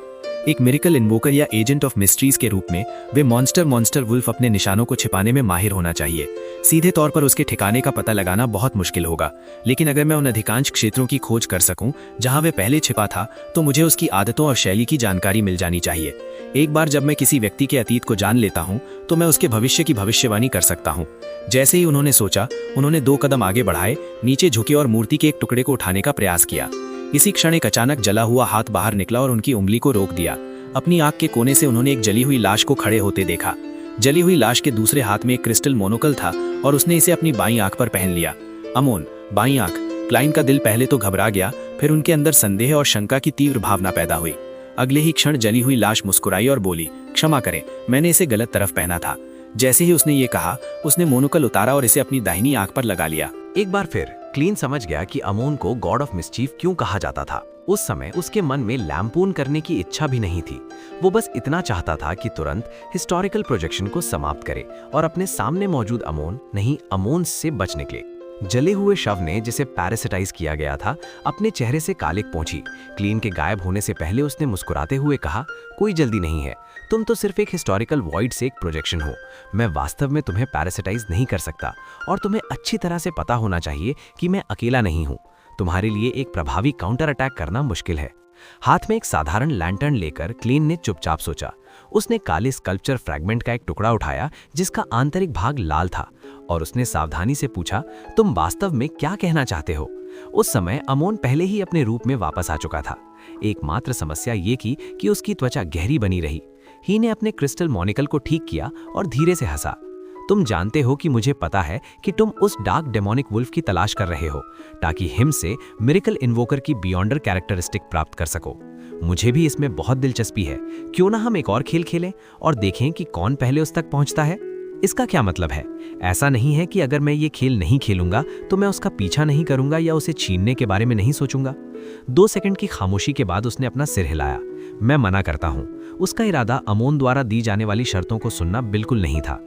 एक मिरेकल इन्वोकर या एजेंट ऑफ मिस्ट्रीज के रूप में वे मॉन्स्टर वुल्फ अपने निशानों को छिपाने में माहिर होना चाहिए। सीधे तौर पर उसके ठिकाने का पता लगाना बहुत मुश्किल होगा, लेकिन अगर मैं उन अधिकांश क्षेत्रों की खोज कर सकूं जहां वे पहले छिपा था तो मुझे उसकी आदतों और शैली की जानकारी मिल जानी चाहिए। एक बार जब मैं किसी व्यक्ति के अतीत को जान लेता हूं तो मैं उसके भविष्य की भविष्यवाणी कर सकता हूं। जैसे ही उन्होंने सोचा, उन्होंने 2 कदम आगे बढ़ाए, नीचे झुके और मूर्ति के एक टुकड़े को उठाने का प्रयास किया। इसी क्षण एक अचानक जला हुआ हाथ बाहर निकला और उनकी उंगली को रोक दिया। अपनी आंख के कोने से उन्होंने एक जली हुई लाश को खड़े होते देखा। जली हुई लाश के दूसरे हाथ में एक क्रिस्टल मोनोकल था और उसने इसे अपनी बाईं आंख पर पहन लिया। अमोन, बाईं आंख। क्लाइंट का दिल पहले तो घबरा गया, फिर उनके अंदर संदेह और शंका की तीव्र भावना पैदा हुई। अगले ही क्षण जली हुई लाश मुस्कुराई और बोली, क्षमा करें, मैंने इसे गलत तरफ पहना था। जैसे ही उसने ये कहा, उसने मोनोकल उतारा और इसे अपनी दाहिनी आंख पर लगा लिया। एक बार फिर क्लीन समझ गया कि अमोन को गॉड ऑफ मिस्चीफ क्यों कहा जाता था। उस समय उसके मन में लैम्पून करने की इच्छा भी नहीं थी। वो बस इतना चाहता था कि तुरंत हिस्टोरिकल प्रोजेक्शन को समाप्त करे और अपने सामने मौजूद अमोन से बच निकले। जले हुए शव ने, जिसे पैरासिटाइज किया गया था, अपने चेहरे से कालिक पहुंची। क्लीन के गायब होने से पहले उसने मुस्कुराते हुए कहा, कोई जल्दी नहीं है, तुम तो सिर्फ एक हिस्टोरिकल वॉइड से एक प्रोजेक्शन हो। मैं वास्तव में तुम्हें पैरासिटाइज नहीं कर सकता और तुम्हें अच्छी तरह से पता होना चाहिए कि मैं अकेला नहीं हूं। तुम्हारे लिए एक प्रभावी काउंटर अटैक करना मुश्किल है। हाथ में एक साधारण लैंटर्न लेकर क्लीन ने चुपचाप सोचा। उसने काले स्कल्पचर फ्रैगमेंट का एक टुकड़ा उठाया जिसका आंतरिक भाग लाल था और उसने सावधानी से पूछा, तुम वास्तव में क्या कहना चाहते हो? उस समय अमोन पहले ही अपने रूप में वापस आ चुका था। एकमात्र समस्या ये की कि उसकी त्वचा गहरी बनी रही। ही ने अपने क्रिस्टल मोनिकल को ठीक किया और धीरे से हंसा। तुम जानते हो कि मुझे पता है कि तुम उस डार्क डेमोनिक वुल्फ की तलाश कर रहे हो ताकि हिम से मिरेकल इन्वोकर की बियॉन्डर कैरेक्टरिस्टिक प्राप्त कर सको। मुझे भी इसमें बहुत दिलचस्पी है। क्यों ना हम एक और खेल खेलें और देखें कि कौन पहले उस तक पहुंचता है। इसका क्या मतलब है? ऐसा नहीं है कि अगर मैं ये खेल नहीं खेलूंगा तो मैं उसका पीछा नहीं करूंगा या उसे छीनने के बारे में नहीं सोचूंगा। 2 सेकंड की खामोशी के बाद उसने अपना सिर हिलाया। मैं मना करता हूं। उसका इरादा अमोन द्वारा दी जाने वाली शर्तों को सुनना बिल्कुल नहीं था।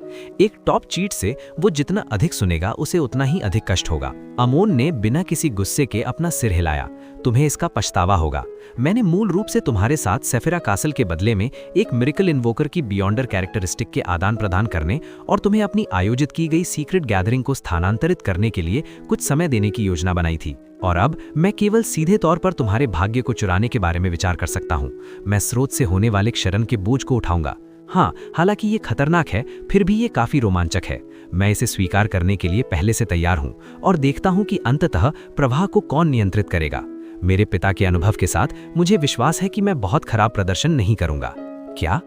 एक टॉप चीट से वो जितना अधिक सुनेगा उसे उतना ही अधिक कष्ट होगा। अमोन ने बिना किसी गुस्से के अपना सिर हिलाया। तुम्हें इसका पछतावा होगा। मैंने मूल रूप से तुम्हारे साथ सेफिरा कासल के बदले में एक मिरेकल इन्वोकर की बियॉन्डर कैरेक्टरिस्टिक के आदान प्रदान करने और तुम्हें अपनी आयोजित की गई सीक्रेट गैदरिंग को स्थानांतरित करने के लिए कुछ समय देने की योजना बनाई थी। और अब मैं केवल सीधे तौर पर तुम्हारे भाग्य को चुराने के बारे में विचार कर सकता हूँ। मैं स्रोत से होने वाले क्षरण के बोझ को उठाऊंगा। हाँ, हालांकि ये खतरनाक है, फिर भी ये काफी रोमांचक है। मैं इसे स्वीकार करने के लिए पहले से तैयार हूँ और देखता हूँ कि अंततः प्रवाह को कौन नियंत्रित करेगा। मेरे पिता के अनुभव के साथ मुझे विश्वास है कि मैं बहुत खराब प्रदर्शन नहीं करूंगा। क्या?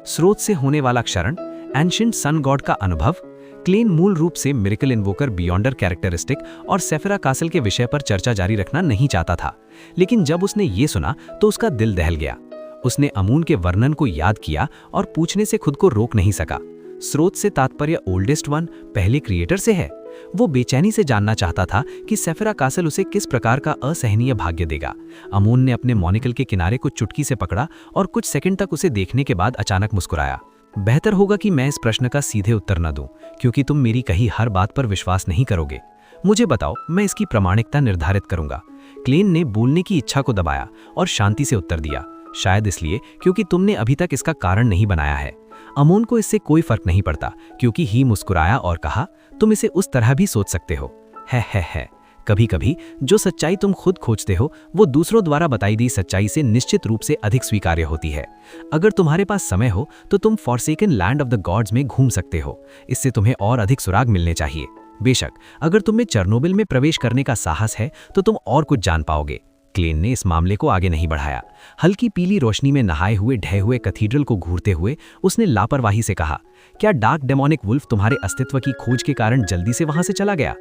स्रोत से होने वाला क्षरण, एंशिएंट सन गॉड का अनुभव? क्लीन मूल रूप से मिरेकल इन्वोकर बियॉन्डर कैरेक्टरिस्टिक और सेफिरा कासल के विषय पर चर्चा जारी रखना नहीं चाहता था, लेकिन जब उसने ये सुना तो उसका दिल दहल गया। उसने अमून के वर्णन को याद किया और पूछने से खुद को रोक नहीं सका। स्रोत से तात्पर्य ओल्डेस्ट वन, पहले क्रिएटर से है? वो बेचैनी से जानना चाहता था कि सेफिरा कासल उसे किस प्रकार का असहनीय भाग्य देगा। अमून ने अपने मोनिकल के किनारे को चुटकी से पकड़ा और कुछ सेकंड तक उसे देखने के बाद अचानक मुस्कुराया। बेहतर होगा कि मैं इस प्रश्न का सीधे उत्तर न दूं, क्योंकि तुम मेरी कही हर बात पर विश्वास नहीं करोगे। मुझे बताओ, मैं इसकी प्रामाणिकता निर्धारित करूंगा। क्लीन ने बोलने की इच्छा को दबाया और शांति से उत्तर दिया, शायद इसलिए क्योंकि तुमने अभी तक इसका कारण नहीं बनाया है। अमोन को इससे कोई फर्क नहीं पड़ता, क्योंकि ही मुस्कुराया और कहा, तुम इसे उस तरह भी सोच सकते हो। है। कभी कभी जो सच्चाई तुम खुद खोजते हो वो दूसरों द्वारा बताई गई सच्चाई से निश्चित रूप से अधिक स्वीकार्य होती है। अगर तुम्हारे पास समय हो तो तुम forsaken land of the gods में घूम सकते हो। इससे तुम्हें और अधिक सुराग मिलने चाहिए। बेशक, अगर तुम में चेर्नोबिल में प्रवेश करने का साहस है तो तुम और कुछ जान पाओगे। क्लेन ने इस मामले को आगे नहीं बढ़ाया। हल्की पीली रोशनी में नहाए हुए ढहे हुए कैथीड्रल को घूरते हुए उसने लापरवाही से कहा, क्या डार्क डेमोनिक वुल्फ तुम्हारे अस्तित्व की खोज के कारण जल्दी से वहां से चला गया?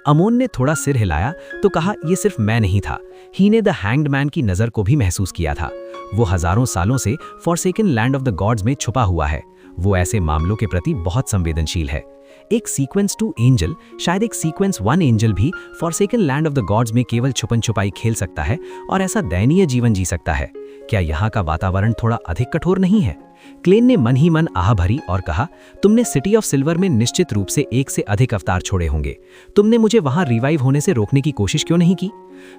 अमोन ने थोड़ा सिर हिलाया तो कहा, यह सिर्फ मैं नहीं था। ही ने द हैंग्ड मैन की नजर को भी महसूस किया था। वो हजारों सालों से forsaken land of the gods में छुपा हुआ है। वो ऐसे मामलों के प्रति बहुत संवेदनशील है। एक सीक्वेंस 2 एंजल, शायद एक सीक्वेंस 1 एंजल भी forsaken land of the gods में केवल छुपन छुपाई खेल सकता है और ऐसा दयनीय जीवन जी सकता है। क्या यहाँ का वातावरण थोड़ा अधिक कठोर नहीं है? क्लेन ने मन ही मन आह भरी और कहा, तुमने सिटी ऑफ सिल्वर में निश्चित रूप से एक से अधिक अवतार छोड़े होंगे। तुमने मुझे वहां रिवाइव होने से रोकने की कोशिश क्यों नहीं की?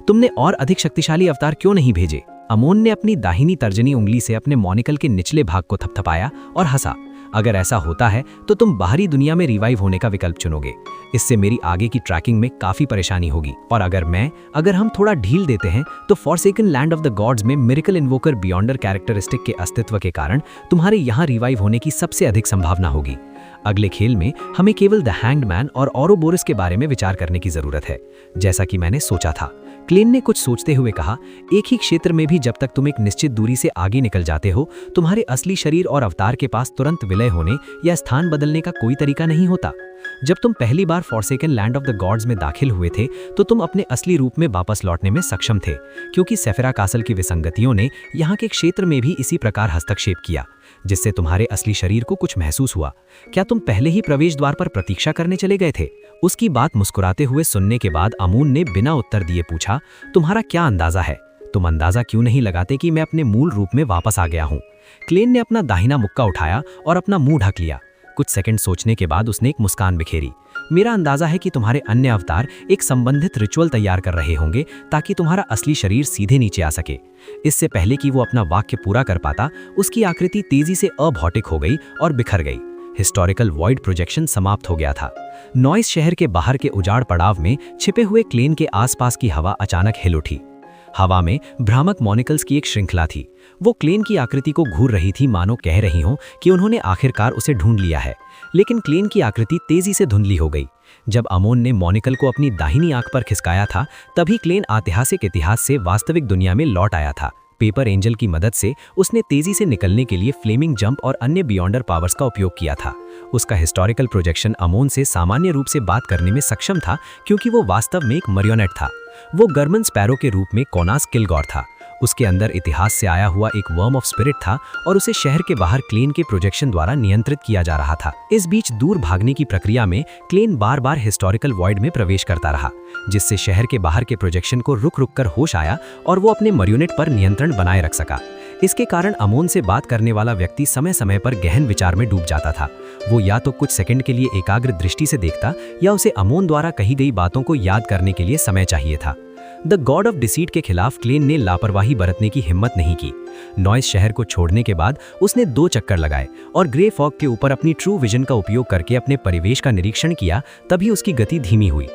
तुमने और अधिक शक्तिशाली अवतार क्यों नहीं भेजे? अमोन ने अपनी दाहिनी तर्जनी उंगली से अपने मोनिकल के निचले भाग को थपथपाया और हंसा। अगर ऐसा होता है तो तुम बाहरी दुनिया में रिवाइव होने का विकल्प चुनोगे। इससे मेरी आगे की ट्रैकिंग में काफी परेशानी होगी। और अगर हम थोड़ा ढील देते हैं तो forsaken land of the gods में मिरेकल इन्वोकर बियॉन्डर कैरेक्टरिस्टिक के अस्तित्व के कारण तुम्हारे यहाँ रिवाइव होने की सबसे अधिक संभावना होगी। अगले खेल में हमें केवल द हैंग्ड मैन और ओरोबोरस के बारे में विचार करने की जरूरत है, जैसा कि मैंने सोचा था। क्लेन ने कुछ सोचते हुए कहा, एक ही क्षेत्र में भी जब तक तुम एक निश्चित दूरी से आगे निकल जाते हो, तुम्हारे असली शरीर और अवतार के पास तुरंत विलय होने या स्थान बदलने का कोई तरीका नहीं होता। जब तुम पहली बार forsaken land of the gods में दाखिल हुए थे तो तुम अपने असली रूप में वापस लौटने में सक्षम थे, क्योंकि सेफिरा कासल की विसंगतियों ने यहाँ के क्षेत्र में भी इसी प्रकार हस्तक्षेप किया, जिससे तुम्हारे असली शरीर को कुछ महसूस हुआ। क्या तुम पहले ही प्रवेश द्वार पर प्रतीक्षा करने चले गए थे? उसकी बात मुस्कुराते हुए सुनने के बाद अमून ने बिना उत्तर दिए पूछा, तुम्हारा क्या अंदाजा है? तुम अंदाजा क्यों नहीं लगाते कि मैं अपने मूल रूप में वापस आ गया हूँ? क्लेन ने अपना दाहिना मुक्का उठाया और अपना मुंह ढक लिया। कुछ सेकंड सोचने के बाद उसने एक मुस्कान बिखेरी। मेरा अंदाजा है कि तुम्हारे अन्य अवतार एक संबंधित रिचुअल तैयार कर रहे होंगे ताकि तुम्हारा असली शरीर सीधे नीचे आ सके। इससे पहले कि वो अपना वाक्य पूरा कर पाता, उसकी आकृति तेजी से अभौतिक हो गई और बिखर गई। हिस्टोरिकल वॉइड प्रोजेक्शन समाप्त हो गया था। नॉइस शहर के बाहर के उजाड़ पड़ाव में छिपे हुए क्लेन के आसपास की हवा अचानक हिल उठी। हवा में भ्रामक मॉनिकल्स की एक श्रृंखला थी। वो क्लेन की आकृति को घूर रही थी, मानो कह रही हो कि उन्होंने आखिरकार उसे ढूंढ लिया है। लेकिन क्लेन की आकृति तेजी से धुंधली हो गई। जब अमोन ने मॉनिकल को अपनी दाहिनी आंख पर खिसकाया था, तभी क्लेन ऐतिहासिक इतिहास से वास्तविक दुनिया में लौट आया था। पेपर एंजल की मदद से उसने तेजी से निकलने के लिए फ्लेमिंग जंप और अन्य बियॉन्डर पावर्स का उपयोग किया था। उसका हिस्टोरिकल प्रोजेक्शन अमोन से सामान्य रूप से बात करने में सक्षम था, क्योंकि वो वास्तव में एक मरियोनेट था। वो गर्मन स्पैरो के रूप में कोनास किलगॉर था। उसके अंदर इतिहास से आया हुआ एक वर्म ऑफ स्पिरिट था और उसे शहर के बाहर क्लेन के प्रोजेक्शन द्वारा नियंत्रित किया जा रहा था। इस बीच दूर भागने की प्रक्रिया में क्लेन बार बार हिस्टोरिकल वॉइड में प्रवेश करता रहा, जिससे शहर के बाहर के प्रोजेक्शन को रुक रुक कर होश आया और वो अपने मरियोनेट पर नियंत्रण बनाए रख सका। इसके कारण अमोन से बात करने वाला व्यक्ति समय समय पर गहन विचार में डूब जाता था। वो या तो कुछ सेकंड के लिए एकाग्र दृष्टि से देखता, या उसे अमोन द्वारा कही गई बातों को याद करने के लिए समय चाहिए था। द गॉड ऑफ डिसीट के खिलाफ क्लेन ने लापरवाही बरतने की हिम्मत नहीं की। नॉइस शहर को छोड़ने के बाद उसने 2 चक्कर लगाए और ग्रे फॉग के ऊपर अपनी ट्रू विजन का उपयोग करके अपने परिवेश का निरीक्षण किया। तभी उसकी गति धीमी हुई।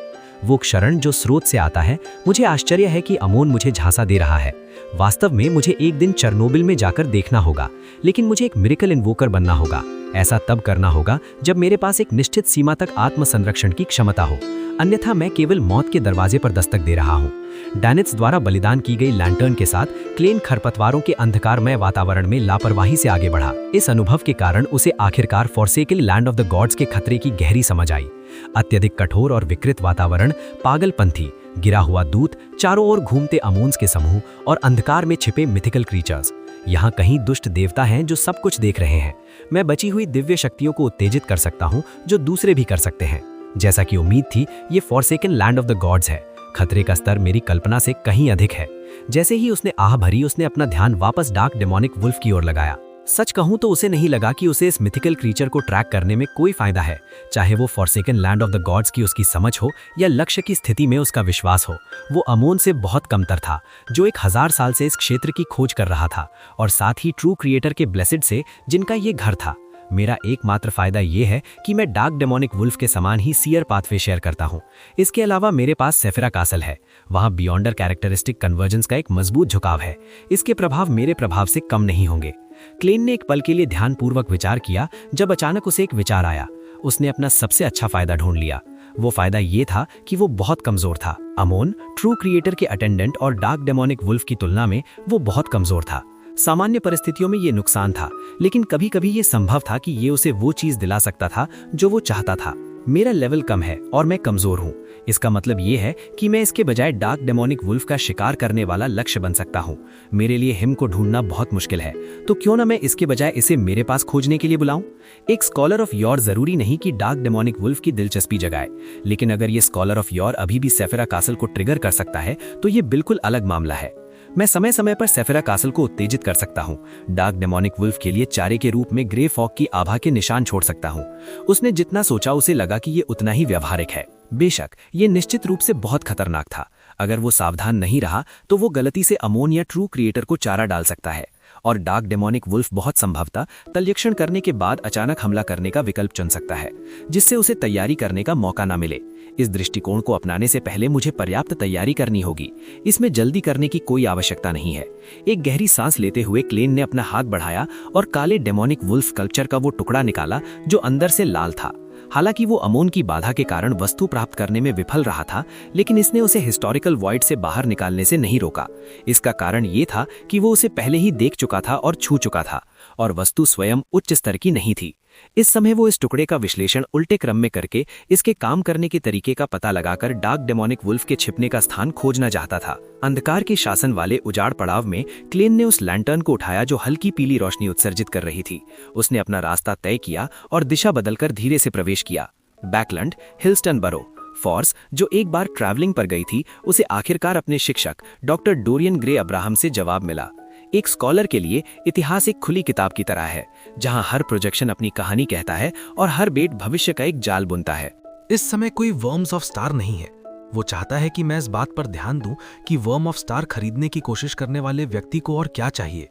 वो क्षरण जो स्रोत से आता है, मुझे आश्चर्य है कि अमोन मुझे झांसा दे रहा है। वास्तव में मुझे एक दिन चेरनोबिल में जाकर देखना होगा, लेकिन मुझे एक मिरेकल इन्वोकर बनना होगा। ऐसा तब करना होगा जब मेरे पास एक निश्चित सीमा तक आत्मसंरक्षण की क्षमता हो, अन्यथा मैं केवल मौत के दरवाजे पर दस्तक दे रहा हूँ। डैनिट्स द्वारा बलिदान की गई लैंटर्न के साथ क्लेन खरपतवारों के अंधकारमय वातावरण में लापरवाही से आगे बढ़ा। इस अनुभव के कारण उसे आखिरकार forsaken land of the God's के खतरे की गहरी समझ आई। अत्यधिक कठोर और विकृत वातावरण, पागलपंथी, गिरा हुआ दूत, चारों ओर घूमते अमोन्स के समूह और अंधकार में छिपे मिथिकल क्रीचर्स। यहाँ कहीं दुष्ट देवता हैं जो सब कुछ देख रहे हैं। मैं बची हुई दिव्य शक्तियों को उत्तेजित कर सकता हूँ जो दूसरे भी कर सकते हैं। जैसा कि उम्मीद थी, ये forsaken land of the God's है। खतरे का स्तर मेरी कल्पना से कहीं अधिक है। जैसे ही उसने आह भरी, उसने अपना ध्यान वापस डार्क डेमोनिक वुल्फ की ओर लगाया। सच कहूं तो उसे नहीं लगा कि उसे इस मिथिकल क्रीचर को ट्रैक करने में कोई फायदा है, चाहे वो forsaken land of the God's की उसकी समझ हो या लक्ष्य की स्थिति में उसका विश्वास हो। वो अमोन से बहुत कमतर था, जो 1000 साल से इस क्षेत्र की खोज कर रहा था, और साथ ही ट्रू क्रिएटर के ब्लेसिड से, जिनका ये घर था। मेरा एकमात्र फायदा ये है कि मैं डार्क डेमोनिक वुल्फ के समान ही सीयर पाथवे शेयर करता हूँ। इसके अलावा मेरे पास सेफिरा कासल है। वहाँ बियॉन्डर कैरेक्टरिस्टिक कन्वर्जेंस का एक मजबूत झुकाव है। इसके प्रभाव मेरे प्रभाव से कम नहीं होंगे। क्लेन ने एक पल के लिए ध्यानपूर्वक विचार किया, जब अचानक उसे एक विचार आया। उसने अपना सबसे अच्छा फायदा ढूंढ लिया। वो फायदा ये था कि वो बहुत कमजोर था। अमोन ट्रू क्रिएटर के अटेंडेंट और डार्क डेमोनिक वुल्फ की तुलना में वो बहुत कमजोर था। सामान्य परिस्थितियों में ये नुकसान था, लेकिन कभी कभी ये संभव था कि ये उसे वो चीज दिला सकता था जो वो चाहता था। मेरा लेवल कम है और मैं कमजोर हूँ। इसका मतलब ये है कि मैं इसके बजाय डार्क डेमोनिक वुल्फ का शिकार करने वाला लक्ष्य बन सकता हूँ। मेरे लिए हिम को ढूंढना बहुत मुश्किल है, तो क्यों ना मैं इसके बजाय इसे मेरे पास खोजने के लिए बुलाऊं। एक स्कॉलर ऑफ योर जरूरी नहीं कि डार्क डेमोनिक वुल्फ की दिलचस्पी जगाए, लेकिन अगर ये स्कॉलर ऑफ योर अभी भी सेफिरा कासल को ट्रिगर कर सकता है तो ये बिल्कुल अलग मामला है। मैं समय समय पर सेफिरा कासल को उत्तेजित कर सकता हूँ। डार्क डेमोनिक वुल्फ के लिए चारे के रूप में ग्रे फॉग की आभा के निशान छोड़ सकता हूँ। उसने जितना सोचा उसे लगा कि ये उतना ही व्यवहारिक है। बेशक ये निश्चित रूप से बहुत खतरनाक था। अगर वो सावधान नहीं रहा तो वो गलती से अमोन या ट्रू क्रिएटर को चारा डाल सकता है, और डार्क डेमोनिक वुल्फ बहुत संभवतः तलयक्षण करने के बाद अचानक हमला करने का विकल्प चुन सकता है, जिससे उसे तैयारी करने का मौका न मिले। इस दृष्टिकोण को अपनाने से पहले मुझे पर्याप्त तैयारी करनी होगी। इसमें जल्दी करने की कोई आवश्यकता नहीं है। एक गहरी सांस लेते हुए क्लेन ने अपना हाथ बढ़ाया और काले डेमोनिक वुल्फ स्कल्पचर का वो टुकड़ा निकाला जो अंदर से लाल था। हालांकि वो अमोन की बाधा के कारण वस्तु प्राप्त करने में विफल रहा था, लेकिन इसने उसे हिस्टोरिकल वॉइड से बाहर निकालने से नहीं रोका। इसका कारण ये था कि वो उसे पहले ही देख चुका था और छू चुका था, और वस्तु स्वयं उच्च स्तर की नहीं थी। इस समय वो इस टुकड़े का विश्लेषण उल्टे क्रम में करके इसके काम करने के तरीके का पता लगाकर डार्क डेमोनिक वुल्फ के छिपने का स्थान खोजना चाहता था। अंधकार के शासन वाले उजाड़ पड़ाव में क्लेन ने उस लैंटर्न को उठाया जो हल्की पीली रोशनी उत्सर्जित कर रही थी। उसने अपना रास्ता तय किया और दिशा बदलकर धीरे से प्रवेश किया। बैकलैंड, हिल्स्टन बरो, फॉर्स, जो एक बार ट्रैवलिंग पर गई थी, उसे आखिरकार अपने शिक्षक डॉक्टर डोरियन ग्रे अब्राहम से जवाब मिला। एक स्कॉलर के लिए इतिहास एक खुली किताब की तरह है, जहां हर प्रोजेक्शन अपनी कहानी कहता है और हर बेट भविष्य का एक जाल बुनता है। इस समय कोई वर्म्स ऑफ स्टार नहीं है। वो चाहता है कि मैं इस बात पर ध्यान दूं कि वर्म ऑफ स्टार खरीदने की कोशिश करने वाले व्यक्ति को और क्या चाहिए।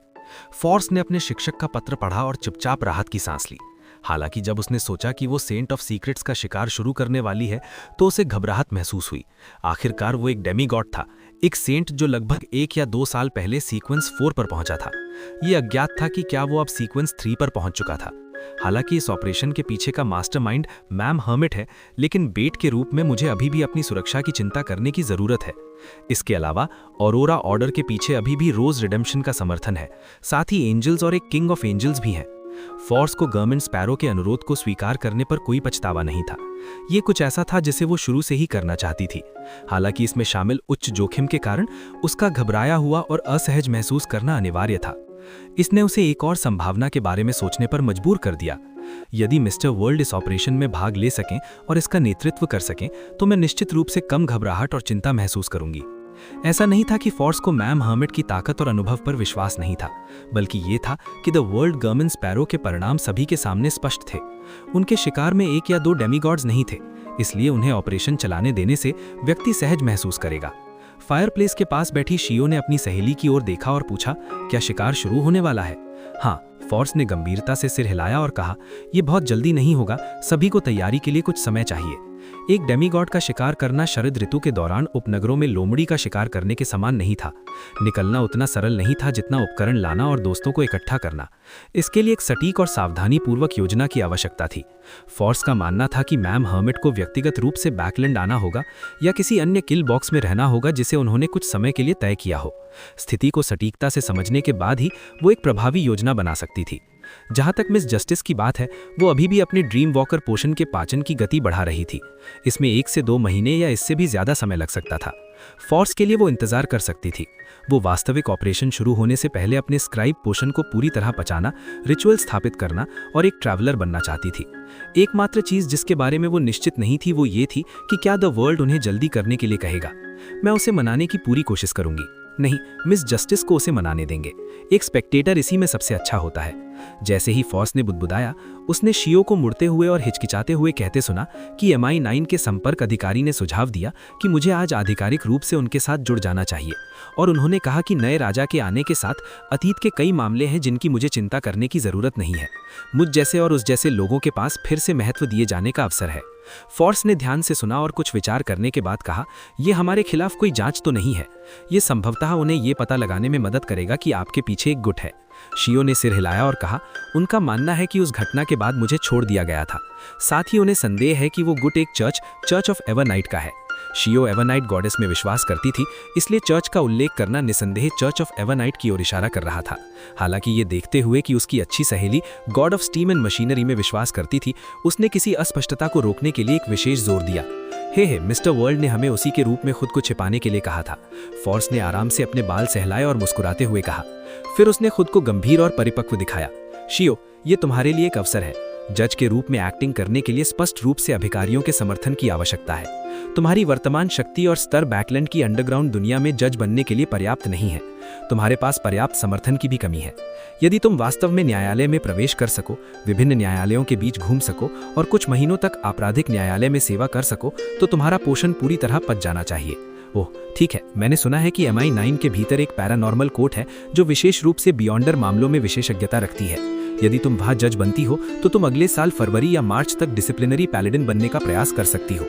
फॉर्स ने अपने शिक्षक का पत्र पढ़ा और चुपचाप राहत की सांस ली। हालांकि जब उसने सोचा कि वो सेंट ऑफ सीक्रेट्स का शिकार शुरू करने वाली है तो उसे घबराहट महसूस हुई। आखिरकार वो एक डेमीगॉड था, एक सेंट जो लगभग 1 या 2 साल पहले सीक्वेंस 4 पर पहुंचा था। ये अज्ञात था कि क्या वो अब सीक्वेंस 3 पर पहुंच चुका था। हालांकि इस ऑपरेशन के पीछे का मास्टरमाइंड मैम हर्मिट है, लेकिन बेट के रूप में मुझे अभी भी अपनी सुरक्षा की चिंता करने की जरूरत है। इसके अलावा ऑरोरा ऑर्डर के पीछे अभी भी रोज रिडेम्पशन का समर्थन है, साथ ही एंजल्स और एक किंग ऑफ एंजल्स भी हैं। फॉर्स को गवर्नमेंट स्पैरो के अनुरोध को स्वीकार करने पर कोई पछतावा नहीं था। ये कुछ ऐसा था जिसे वो शुरू से ही करना चाहती थी। हालांकि इसमें शामिल उच्च जोखिम के कारण उसका घबराया हुआ और असहज महसूस करना अनिवार्य था। इसने उसे एक और संभावना के बारे में सोचने पर मजबूर कर दिया। यदि मिस्टर वर्ल्ड इस ऑपरेशन में भाग ले सकें और इसका नेतृत्व कर सकें तो मैं निश्चित रूप से कम घबराहट और चिंता महसूस करूंगी। ऐसा नहीं था कि फॉर्स को मैम हर्मिट की ताकत और अनुभव पर विश्वास नहीं था, बल्कि ये था कि द वर्ल्ड गवर्नमेंट स्पैरो के परिणाम सभी के सामने स्पष्ट थे। उनके शिकार में 1 या 2 डेमीगॉड्स नहीं थे, इसलिए उन्हें ऑपरेशन चलाने देने से व्यक्ति सहज महसूस करेगा। फायरप्लेस के पास बैठी शियो ने अपनी सहेली की ओर देखा और पूछा, क्या शिकार शुरू होने वाला है? हाँ, फॉर्स ने गंभीरता से सिर हिलाया और कहा, यह बहुत जल्दी नहीं होगा, सभी को तैयारी के लिए कुछ समय चाहिए। एक डेमीगॉड का शिकार करना शरद ऋतु के दौरान उपनगरों में लोमड़ी का शिकार करने के समान नहीं था। निकलना उतना सरल नहीं था जितना उपकरण लाना और दोस्तों को इकट्ठा करना। इसके लिए एक सटीक और सावधानी पूर्वक योजना की आवश्यकता थी। फॉर्स का मानना था कि मैम हर्मिट को व्यक्तिगत रूप से बैकलैंड आना होगा या किसी अन्य किल बॉक्स में रहना होगा जिसे उन्होंने कुछ समय के लिए तय किया हो। स्थिति को सटीकता से समझने के बाद ही वो एक प्रभावी योजना बना सकती थी। जहां तक मिस जस्टिस की बात है, वो अभी भी अपने ड्रीम वॉकर पोशन के पाचन की गति बढ़ा रही थी। इसमें 1 से 2 महीने या इससे भी ज्यादा समय लग सकता था। फॉर्स के लिए वो इंतजार कर सकती थी। वो वास्तविक ऑपरेशन शुरू होने से पहले अपने स्क्राइब पोशन को पूरी तरह पचाना, रिचुअल स्थापित करना और एक ट्रैवलर बनना चाहती थी। एकमात्र चीज जिसके बारे में वो निश्चित नहीं थी वो ये थी कि क्या द वर्ल्ड उन्हें जल्दी करने के लिए कहेगा। मैं उसे मनाने की पूरी कोशिश करूंगी। नहीं, मिस जस्टिस को उसे मनाने देंगे। एक स्पेक्टेटर इसी में सबसे अच्छा होता है। जैसे ही फॉर्स ने बुदबुदाया, उसने शियो को मुड़ते हुए और हिचकिचाते हुए कहते सुना कि MI9 के संपर्क अधिकारी ने सुझाव दिया कि मुझे आज आधिकारिक रूप से उनके साथ जुड़ जाना चाहिए, और उन्होंने कहा कि नए राजा के आने के साथ अतीत के कई मामले हैं जिनकी मुझे चिंता करने की जरूरत नहीं है। मुझ जैसे और उस जैसे लोगों के पास फिर से महत्व दिए जाने का अवसर है। फॉर्स ने ध्यान से सुना और कुछ विचार करने के बाद कहा, यह हमारे खिलाफ कोई जांच तो नहीं है। यह संभवतः उन्हें यह पता लगाने में मदद करेगा कि आपके पीछे एक गुट है। शियो ने सिर हिलाया और कहा, उनका मानना है कि उस घटना के बाद मुझे छोड़ दिया गया था। साथ ही उन्हें संदेह है कि वो गुट एक चर्च ऑफ एवरनाइट का है। शियो एवनाइट गॉडेस में विश्वास करती थी, इसलिए चर्च का उल्लेख करना निसंदेह चर्च ऑफ एवनाइट की ओर इशारा कर रहा था। हालांकि ये देखते हुए कि उसकी अच्छी सहेली God of steam and machinery में विश्वास करती थी, उसने किसी अस्पष्टता को रोकने के लिए एक विशेष जोर दिया। हे मिस्टर वर्ल्ड ने हमें उसी के रूप में खुद को छिपाने के लिए कहा था। फॉर्स ने आराम से अपने बाल सहलाए और मुस्कुराते हुए कहा। फिर उसने खुद को गंभीर और परिपक्व दिखाया। शियो, ये तुम्हारे लिए एक अवसर है। जज के रूप में एक्टिंग करने के लिए स्पष्ट रूप से अधिकारियों के समर्थन की आवश्यकता है। तुम्हारी वर्तमान शक्ति और स्तर बैकलैंड की अंडरग्राउंड दुनिया में जज बनने के लिए पर्याप्त नहीं है। तुम्हारे पास पर्याप्त समर्थन की भी कमी है। यदि तुम वास्तव में न्यायालय में प्रवेश कर सको, विभिन्न न्यायालयों के बीच घूम सको और कुछ महीनों तक आपराधिक न्यायालय में सेवा कर सको, तो तुम्हारा पोषण पूरी तरह पच जाना चाहिए। ओह ठीक है, मैंने सुना है कि MI9 के भीतर एक पैरानॉर्मल कोर्ट है जो विशेष रूप से बियॉन्डर मामलों में विशेषज्ञता रखती है। यदि तुम वहां जज बनती हो तो तुम अगले साल फरवरी या मार्च तक डिसिप्लिनरी पैलेडिन बनने का प्रयास कर सकती हो।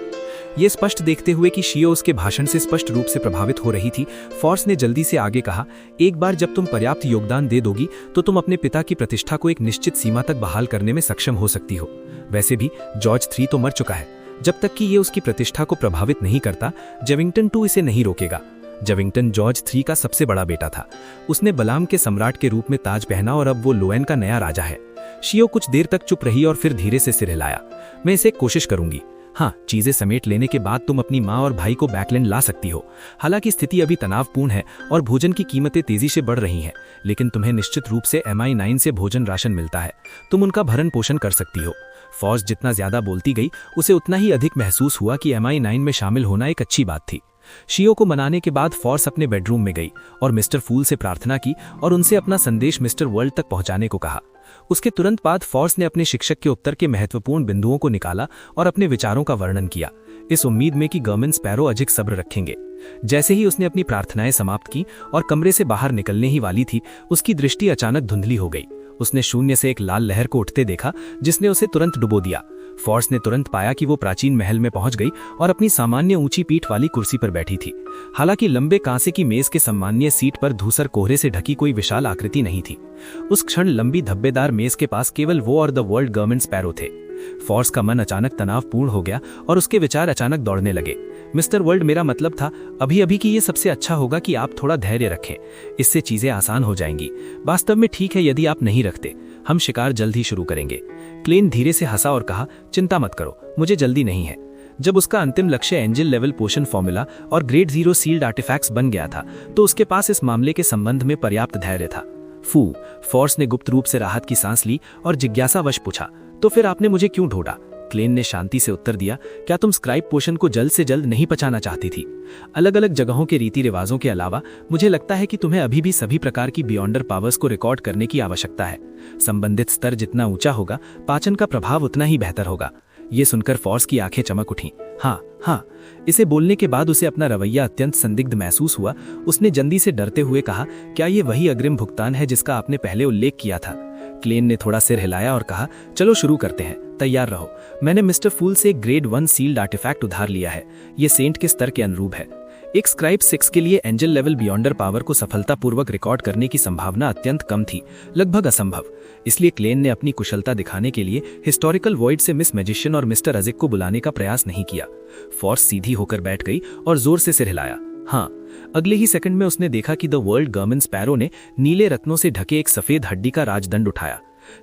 ये स्पष्ट देखते हुए कि शियो उसके भाषण से स्पष्ट रूप से प्रभावित हो रही थी, फॉर्स ने जल्दी से आगे कहा, एक बार जब तुम पर्याप्त योगदान दे दोगी तो तुम अपने पिता की प्रतिष्ठा को एक निश्चित सीमा तक बहाल करने में सक्षम हो सकती हो। वैसे भी जॉर्ज 3 तो मर चुका है। जब तक कि ये उसकी प्रतिष्ठा को प्रभावित नहीं करता, जेविंगटन 2 इसे नहीं रोकेगा। जेविंगटन जॉर्ज 3 का सबसे बड़ा बेटा था। उसने बलाम के सम्राट के रूप में ताज पहना और अब वो लोएन का नया राजा है। शियो कुछ देर तक चुप रही और फिर धीरे से सिर हिलाया। मैं इसे कोशिश करूंगी। हाँ, चीजें समेट लेने के बाद तुम अपनी माँ और भाई को बैकलैंड ला सकती हो। हालांकि स्थिति अभी तनावपूर्ण है और भोजन की कीमतें तेजी से बढ़ रही हैं, लेकिन तुम्हें निश्चित रूप से MI9 से भोजन राशन मिलता है। तुम उनका भरण पोषण कर सकती हो। फॉर्स जितना ज्यादा बोलती गई, उसे उतना ही अधिक महसूस हुआ कि MI9 में शामिल होना एक अच्छी बात थी। शियो को मनाने के बाद फॉर्स अपने बेडरूम में गई और मिस्टर फूल से प्रार्थना की और उनसे अपना संदेश मिस्टर वर्ल्ड तक पहुंचाने को कहा। उसके तुरंत बाद फॉर्स ने अपने शिक्षक के उत्तर के महत्वपूर्ण बिंदुओं को निकाला और अपने विचारों का वर्णन किया, इस उम्मीद में कि गर्मिन स्पैरो अधिक सब्र रखेंगे। जैसे ही उसने अपनी प्रार्थनाएं समाप्त की और कमरे से बाहर निकलने ही वाली थी, उसकी दृष्टि अचानक धुंधली हो गई। उसने शून्य से एक लाल लहर को उठते देखा जिसने उसे तुरंत डुबो दिया। फॉर्स ने तुरंत पाया कि वो प्राचीन महल में पहुंच गई और अपनी सामान्य ऊंची पीठ वाली कुर्सी पर बैठी थी। हालांकि लंबे कांसे की मेज के सामान्य सीट पर धूसर कोहरे से ढकी कोई विशाल आकृति नहीं थी। उस क्षण लंबी धब्बेदार मेज के पास केवल वो और द वर्ल्ड गर्मिन स्पैरो थे। फॉर्स का मन अचानक तनावपूर्ण हो गया और उसके विचार अचानक दौड़ने लगे। मिस्टर वर्ल्ड, मेरा मतलब था अभी अभी कि ये सबसे अच्छा होगा कि आप थोड़ा धैर्य रखें, इससे चीजें आसान हो जाएंगी। वास्तव में ठीक है यदि आप नहीं रखते, हम शिकार जल्द ही शुरू करेंगे। क्लेन धीरे से हंसा और कहा, चिंता मत करो, मुझे जल्दी नहीं है। जब उसका अंतिम लक्ष्य एंजल लेवल पोषण फॉर्मूला और ग्रेड 0 सील्ड आर्टिफैक्ट्स बन गया था, तो उसके पास इस मामले के संबंध में पर्याप्त धैर्य था। फॉर्स ने गुप्त रूप से राहत की सांस ली और जिज्ञासावश पूछा, तो फिर आपने मुझे क्यों ढूंढा? क्लेन ने शांति से उत्तर दिया, क्या तुम स्क्राइब पोषण को जल्द से जल्द नहीं पचाना चाहती थी? अलग अलग जगहों के रीति रिवाजों के अलावा मुझे लगता है कि तुम्हें अभी भी सभी प्रकार की बियॉन्डर पावर्स को रिकॉर्ड करने की आवश्यकता है। संबंधित स्तर जितना ऊंचा होगा, पाचन का प्रभाव उतना ही बेहतर होगा। ये सुनकर फॉर्स की आंखें चमक उठीं। हाँ। इसे बोलने के बाद उसे अपना रवैया अत्यंत संदिग्ध महसूस हुआ। उसने जल्दी से डरते हुए कहा, क्या ये वही अग्रिम भुगतान है जिसका आपने पहले उल्लेख किया था? क्लेन ने थोड़ा सिर हिलाया और कहा, चलो शुरू करते हैं, तैयार रहो। मैंने मिस्टर फूल से एक ग्रेड 1 सील्ड आर्टिफैक्ट उधार लिया है। ये सेंट के स्तर के अनुरूप है। एक स्क्राइब 6 के लिए एंजल लेवल बियॉन्डर पावर को सफलतापूर्वक रिकॉर्ड करने की संभावना अत्यंत कम थी, लगभग असंभव। इसलिए क्लेन ने अपनी कुशलता दिखाने के लिए हिस्टोरिकल वॉइड से मिस मैजिशियन और मिस्टर अजिक को बुलाने का प्रयास नहीं किया। फॉर्स सीधी होकर बैठ गई और जोर से सिर हिलाया। हाँ, अगले ही सेकंड में उसने देखा कि द वर्ल्ड गर्मिन स्पैरो ने नीले रत्नों से ढके एक सफेद हड्डी का राजदंड उठाया।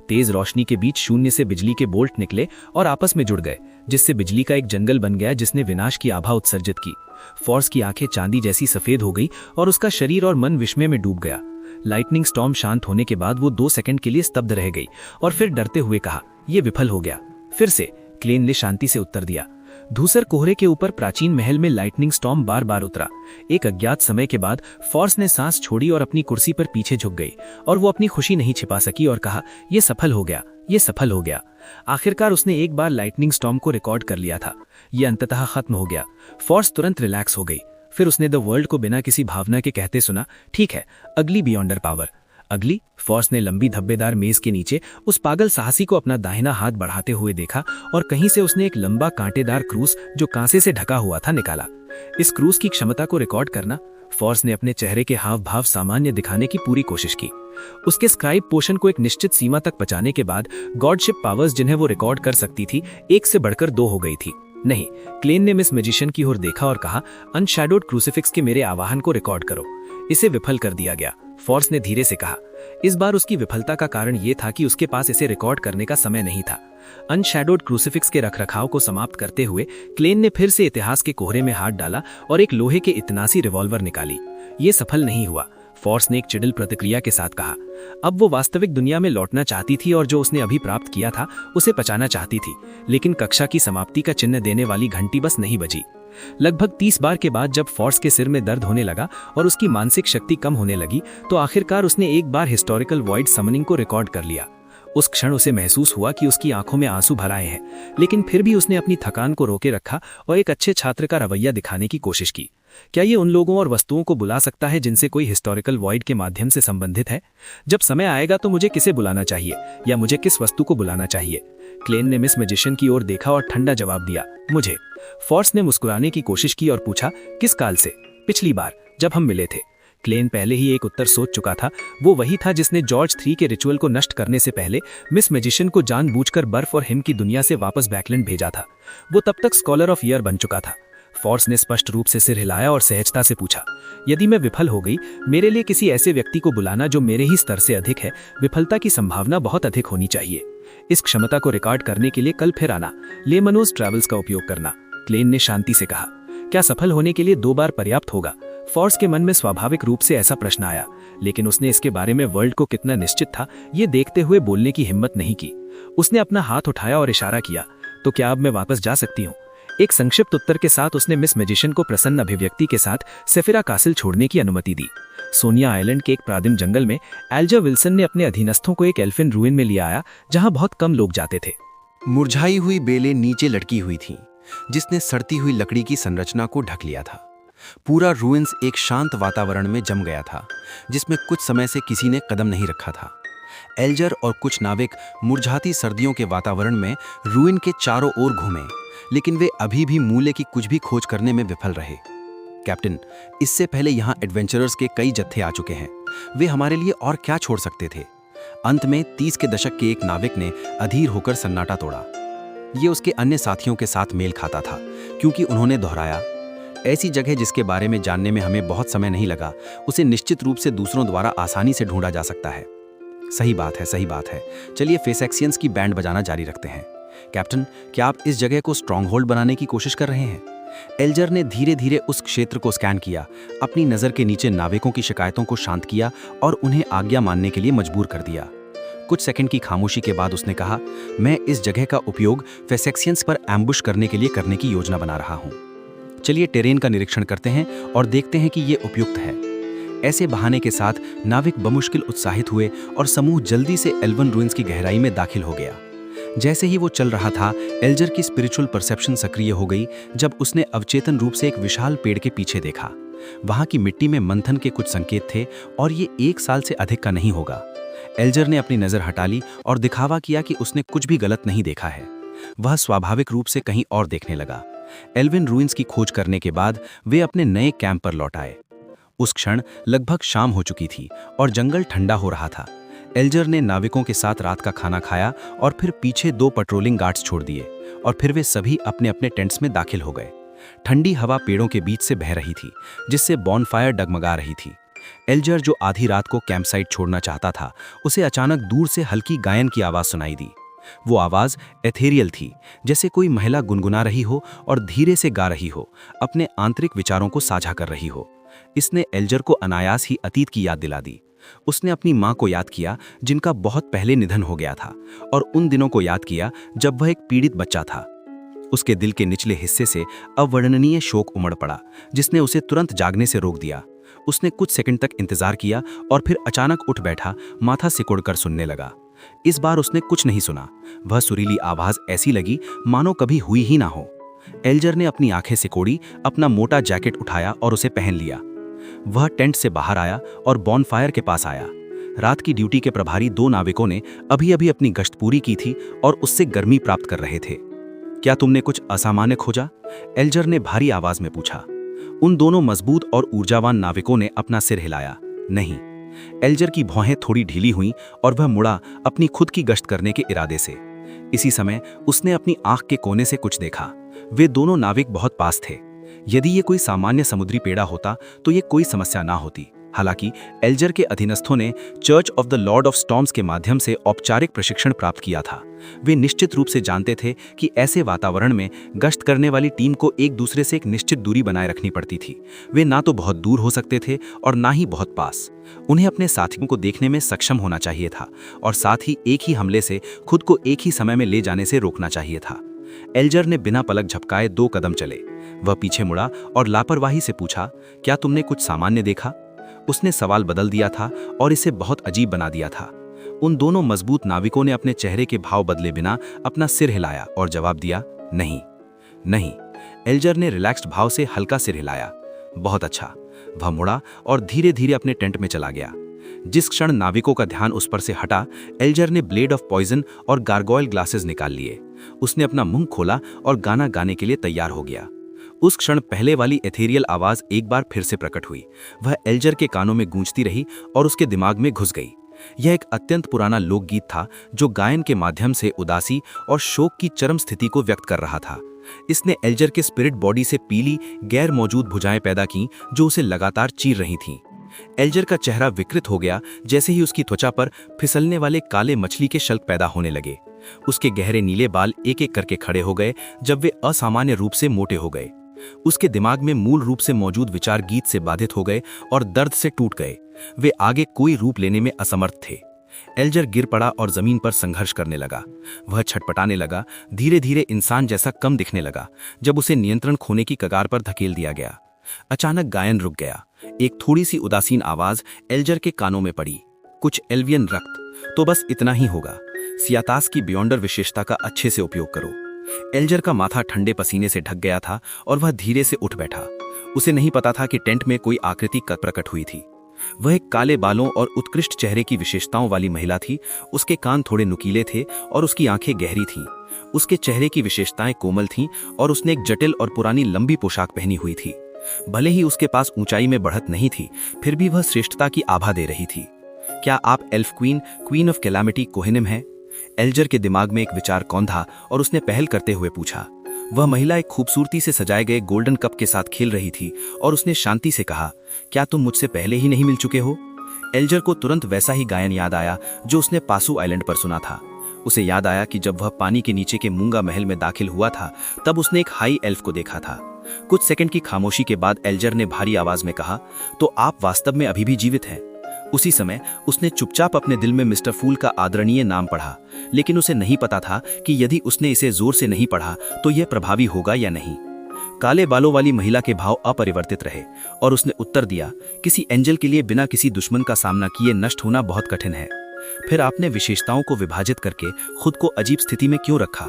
तेज रोशनी के बीच शून्य से बिजली के बोल्ट निकले और आपस में जुड़ गए, जिससे बिजली का एक जंगल बन गया जिसने विनाश की आभा उत्सर्जित की। फॉर्स की आंखें चांदी जैसी सफेद हो गई और उसका शरीर और मन विस्मय में डूब गया। लाइटनिंग स्टॉर्म शांत होने के बाद वो 2 सेकंड के लिए स्तब्ध रह गई और फिर डरते हुए कहा, यह विफल हो गया। फिर से, क्लेन ने शांति से उत्तर दिया। धूसर कोहरे के ऊपर प्राचीन महल में लाइटनिंग स्टॉर्म बार बार उतरा। एक अज्ञात समय के बाद फॉर्स ने सांस छोड़ी और अपनी कुर्सी पर पीछे झुक गई और वो अपनी खुशी नहीं छिपा सकी और कहा, यह सफल हो गया, यह सफल हो गया। आखिरकार उसने एक बार लाइटनिंग स्टॉर्म को रिकॉर्ड कर लिया था। यह अंततः खत्म हो गया। फॉर्स तुरंत रिलैक्स हो गई। फिर उसने द वर्ल्ड को बिना किसी भावना के कहते सुना, ठीक है, अगली बियॉन्डर पावर। अगली? फॉर्स ने लंबी धब्बेदार मेज के नीचे उस पागल साहसी को अपना दाहिना हाथ बढ़ाते हुए देखा और कहीं से उसने एक लंबा कांटेदार क्रूस जो कांसे से ढका हुआ था निकाला। इस क्रूस की क्षमता को रिकॉर्ड करना? फॉर्स ने अपने चेहरे के हाव भाव सामान्य दिखाने की पूरी कोशिश की। उसके स्क्राइब पोषण को एक निश्चित सीमा तक पचाने के बाद गॉडशिप पावर्स जिन्हें वो रिकॉर्ड कर सकती थी, 1 से बढ़कर 2 हो गई थी। नहीं, क्लेन ने मिस मैजिशियन की ओर देखा और कहा, अनशैडोड क्रूसिफिक्स के मेरे आवाहन को रिकॉर्ड करो। इसे विफल कर दिया गया, फॉर्स ने धीरे से कहा। इस बार उसकी विफलता का कारण यह था कि उसके पास इसे रिकॉर्ड करने का समय नहीं था। अनशैडोड क्रूसिफिक्स के रखरखाव को समाप्त करते हुए क्लेन ने फिर से इतिहास के कोहरे में हाथ डाला और एक लोहे के इतनासी रिवॉल्वर निकाली। ये सफल नहीं हुआ, फॉर्स ने एक चिड़िल प्रतिक्रिया के साथ कहा। अब वो वास्तविक दुनिया में लौटना चाहती थी और जो उसने अभी प्राप्त किया था उसे पचाना चाहती थी, लेकिन कक्षा की समाप्ति का चिन्ह देने वाली घंटी बस नहीं बजी। लगभग 30 बार के बाद जब फॉर्स के सिर में दर्द होने लगा और उसकी मानसिक शक्ति कम होने लगी, तो आखिरकार उसने एक बार हिस्टोरिकल वॉइड समनिंग को रिकॉर्ड कर लिया। उस क्षण उसे महसूस हुआ कि उसकी आंखों में आंसू भर आए हैं, लेकिन फिर भी उसने अपनी थकान को रोके रखा और एक अच्छे छात्र का रवैया दिखाने की कोशिश की। क्या ये उन लोगों और वस्तुओं को बुला सकता है जिनसे कोई हिस्टोरिकल वॉइड के माध्यम से संबंधित है? जब समय आएगा तो मुझे किसे बुलाना चाहिए या मुझे किस वस्तु को बुलाना चाहिए? क्लेन ने मिस मैजिशियन की ओर देखा और ठंडा जवाब दिया, मुझे। फॉर्स ने मुस्कुराने की कोशिश की और पूछा, किस काल से? पिछली बार जब हम मिले थे। क्लेन पहले ही एक उत्तर सोच चुका था। वो वही था जिसने जॉर्ज 3 के रिचुअल को नष्ट करने से पहले मिस मैजिशियन को जानबूझकर बर्फ और हिम की दुनिया से वापस बैकलैंड भेजा था। वो तब तक स्कॉलर ऑफ ईयर बन चुका था। फॉर्स ने स्पष्ट रूप से सिर हिलाया और सहजता से पूछा, यदि मैं विफल हो गई, मेरे लिए किसी ऐसे व्यक्ति को बुलाना जो मेरे ही स्तर से अधिक है। विफलता की संभावना बहुत अधिक होनी चाहिए। इस क्षमता को रिकॉर्ड करने के लिए कल फिर आना, लेमनोज ट्रैवल्स का उपयोग करना। क्लेन ने शांति से कहा। क्या सफल होने के लिए 2 बार पर्याप्त होगा? फॉर्स के मन में स्वाभाविक रूप से ऐसा प्रश्न आया, लेकिन उसने इसके बारे में वर्ल्ड को कितना निश्चित था ये देखते हुए बोलने की हिम्मत नहीं की। उसने अपना हाथ उठाया और इशारा किया, तो क्या अब मैं वापस जा सकती हूँ? एक संक्षिप्त उत्तर के साथ उसने मिस मैजिशियन को प्रसन्न अभिव्यक्ति के साथ सेफिरा कासिल छोड़ने की अनुमति दी। सोनिया आइलैंड के एक प्रादिम जंगल में एल्जर विल्सन ने अपने अधीनस्थों को एक एल्फिन रूइन में लिया आया जहां बहुत कम लोग जाते थे। मुरझाई हुई बेलें नीचे लटकी हुई थीं, जिसने सड़ती हुई लकड़ी की संरचना को ढक लिया था। पूरा रूइंस एक शांत वातावरण में जम गया था, जिसमें कुछ समय से किसी ने कदम नहीं रखा था। एल्जर और कुछ नाविक मुरझाती सर्दियों के वातावरण में रूइन के चारों ओर घूमे, लेकिन वे अभी भी मूल्य की कुछ भी खोज करने में विफल रहे। कैप्टन, इससे पहले यहाँ एडवेंचरर्स के कई जत्थे आ चुके हैं। वे हमारे लिए और क्या छोड़ सकते थे? अंत में 30 के दशक के एक नाविक ने अधीर होकर सन्नाटा तोड़ा। ये उसके अन्य साथियों के साथ मेल खाता था, क्योंकि उन्होंने दोहराया, ऐसी जगह जिसके बारे में जानने में हमें बहुत समय नहीं लगा, उसे निश्चित रूप से दूसरों द्वारा आसानी से ढूंढा जा सकता है। सही बात है, सही बात है। चलिए फेसेक्सियंस की बैंड बजाना जारी रखते हैं। कैप्टन, क्या आप इस जगह को स्ट्रॉन्ग होल्ड बनाने की कोशिश कर रहे हैं? एल्जर ने धीरे धीरे उस क्षेत्र को स्कैन किया, अपनी नज़र के नीचे नाविकों की शिकायतों को शांत किया और उन्हें आज्ञा मानने के लिए मजबूर कर दिया। कुछ सेकंड की खामोशी के बाद उसने कहा, मैं इस जगह का उपयोग फेसेक्सियंस पर एम्बुश करने के लिए करने की योजना बना रहा हूँ। चलिए टेरेन का निरीक्षण करते हैं और देखते हैं कि ये उपयुक्त है। ऐसे बहाने के साथ नाविक बमुश्किल उत्साहित हुए और समूह जल्दी से एल्वन रूइंस की गहराई में दाखिल हो गया। जैसे ही वो चल रहा था, एल्जर की स्पिरिचुअल परसेप्शन सक्रिय हो गई जब उसने अवचेतन रूप से एक विशाल पेड़ के पीछे देखा। वहां की मिट्टी में मंथन के कुछ संकेत थे और ये 1 साल से अधिक का नहीं होगा। एल्जर ने अपनी नज़र हटा ली और दिखावा किया कि उसने कुछ भी गलत नहीं देखा है। वह स्वाभाविक रूप से कहीं और देखने लगा। एल्विन रूइंस की खोज करने के बाद वे अपने नए कैंप पर लौट आए। उस क्षण लगभग शाम हो चुकी थी और जंगल ठंडा हो रहा था। एल्जर ने नाविकों के साथ रात का खाना खाया और फिर पीछे 2 पेट्रोलिंग गार्ड्स छोड़ दिए और फिर वे सभी अपने अपने टेंट्स में दाखिल हो गए। ठंडी हवा पेड़ों के बीच से बह रही थी, जिससे बॉनफायर डगमगा रही थी। एल्जर, जो आधी रात को कैंप साइट छोड़ना चाहता था, उसे अचानक दूर से हल्की गायन की आवाज़ सुनाई दी। वो आवाज़ एथेरियल थी, जैसे कोई महिला गुनगुना रही हो और धीरे से गा रही हो, अपने आंतरिक विचारों को साझा कर रही हो। इसने एल्जर को अनायास ही अतीत की याद दिला दी। उसने अपनी माँ को याद किया, जिनका बहुत पहले निधन हो गया था, और उन दिनों को याद किया जब वह एक पीड़ित बच्चा था। उसके दिल के निचले हिस्से से अवर्णनीय शोक उमड़ पड़ा, जिसने उसे तुरंत जागने से रोक दिया। उसने कुछ सेकंड तक इंतजार किया और फिर अचानक उठ बैठा, माथा सिकोड़कर सुनने लगा। इस बार उसने कुछ नहीं सुना। वह सुरीली आवाज ऐसी लगी मानो कभी हुई ही ना हो। एल्जर ने अपनी आंखें सिकोड़ी, अपना मोटा जैकेट उठाया और उसे पहन लिया। वह टेंट से बाहर आया और बॉनफायर के पास आया। रात की ड्यूटी के प्रभारी 2 नाविकों ने अभी अभी अपनी गश्त पूरी की थी और उससे गर्मी प्राप्त कर रहे थे। क्या तुमने कुछ असामान्य खोजा? एल्जर ने भारी आवाज में पूछा। उन दोनों मजबूत और ऊर्जावान नाविकों ने अपना सिर हिलाया। नहीं। एल्जर की भौहें थोड़ी ढीली हुईं और वह मुड़ा अपनी खुद की गश्त करने के इरादे से। इसी समय उसने अपनी आंख के कोने से कुछ देखा। वे दोनों नाविक बहुत पास थे। यदि ये कोई सामान्य समुद्री पेड़ा होता तो ये कोई समस्या ना होती। हालांकि एल्जर के अधीनस्थों ने church of the Lord of storms के माध्यम से औपचारिक प्रशिक्षण प्राप्त किया था। वे निश्चित रूप से जानते थे कि ऐसे वातावरण में गश्त करने वाली टीम को एक दूसरे से एक निश्चित दूरी बनाए रखनी पड़ती थी। वे ना तो बहुत दूर हो सकते थे और ना ही बहुत पास। उन्हें अपने साथियों को देखने में सक्षम होना चाहिए था और साथ ही एक ही हमले से खुद को एक ही समय में ले जाने से रोकना चाहिए था। एल्जर ने बिना पलक झपकाए 2 कदम चले। वह पीछे मुड़ा और लापरवाही से पूछा, क्या तुमने कुछ सामान्य देखा? उसने सवाल बदल दिया था और इसे बहुत अजीब बना दिया था। उन दोनों मजबूत नाविकों ने अपने चेहरे के भाव बदले बिना अपना सिर हिलाया और जवाब दिया, नहीं नहीं। एल्जर ने रिलैक्स्ड भाव से हल्का सिर हिलाया। बहुत अच्छा। वह मुड़ा और धीरे धीरे अपने टेंट में चला गया। जिस क्षण नाविकों का ध्यान उस पर से हटा, एल्जर ने ब्लेड ऑफ पॉइजन और गार्गोइल ग्लासेस निकाल लिए। उसने अपना मुंह खोला और गाना गाने के लिए तैयार हो गया। उस क्षण पहले वाली एथेरियल आवाज एक बार फिर से प्रकट हुई। वह एल्जर के कानों में गूंजती रही और उसके दिमाग में घुस गई। यह एक अत्यंत पुराना लोकगीत था जो गायन के माध्यम से उदासी और शोक की चरम स्थिति को व्यक्त कर रहा था। इसने एल्जर के स्पिरिट बॉडी से पीली गैर मौजूद भुजाएं पैदा की जो उसे लगातार चीर रही थीं। एल्जर का चेहरा विकृत हो गया जैसे ही उसकी त्वचा पर फिसलने वाले काले मछली के शल्क पैदा होने लगे। उसके गहरे नीले बाल एक एक करके खड़े हो गए जब वे असामान्य रूप से मोटे हो गए। उसके दिमाग में मूल रूप से मौजूद विचार गीत से बाधित हो गए और दर्द से टूट गए। वे आगे कोई रूप लेने में असमर्थ थे। एल्जर गिर पड़ा और जमीन पर संघर्ष करने लगा। वह छटपटाने लगा, धीरे धीरे इंसान जैसा कम दिखने लगा जब उसे नियंत्रण खोने की कगार पर धकेल दिया गया। अचानक गायन रुक गया। एक थोड़ी सी उदासीन आवाज एल्जर के कानों में पड़ी, कुछ एल्वियन रक्त, तो बस इतना ही होगा। सियातास की बियॉन्डर विशेषता का अच्छे से उपयोग करो। एल्जर का माथा ठंडे पसीने से ढक गया था और वह धीरे से उठ बैठा। उसे नहीं पता था कि टेंट में कोई आकृति प्रकट हुई थी। वह एक काले बालों और उत्कृष्ट चेहरे की विशेषताओं वाली महिला थी। उसके कान थोड़े नुकीले थे और उसकी आंखें गहरी थीं। उसके चेहरे की विशेषताएं कोमल थीं और उसने एक जटिल और पुरानी लंबी पोशाक पहनी हुई थी। भले ही उसके पास ऊंचाई में बढ़त नहीं थी, फिर भी वह श्रेष्ठता की आभा दे रही थी। क्या आप एल्फ क्वीन ऑफ कैलामिटी कोहेनिम हैं? एल्जर के दिमाग में एक विचार कौंधा और उसने पहल करते हुए पूछा। वह महिला एक खूबसूरती से सजाए गए गोल्डन कप के साथ खेल रही थी और उसने शांति से कहा, क्या तुम मुझसे पहले ही नहीं मिल चुके हो? एल्जर को तुरंत वैसा ही गायन याद आया जो उसने पासू आइलैंड पर सुना था। उसे याद आया कि जब वह पानी के नीचे के मूंगा महल में दाखिल हुआ था तब उसने एक हाई एल्फ को देखा था। कुछ सेकंड की खामोशी के बाद एल्जर ने भारी आवाज में कहा, तो आप वास्तव में अभी भी जीवित हैं? उसी समय उसने चुपचाप अपने दिल में मिस्टर फूल का आदरणीय नाम पढ़ा, लेकिन उसे नहीं पता था कि यदि उसने इसे जोर से नहीं पढ़ा तो यह प्रभावी होगा या नहीं। काले बालों वाली महिला के भाव अपरिवर्तित रहे और उसने उत्तर दिया, किसी एंजल के लिए बिना किसी दुश्मन का सामना किए नष्ट होना बहुत कठिन है। फिर आपने विशेषताओं को विभाजित करके खुद को अजीब स्थिति में क्यों रखा?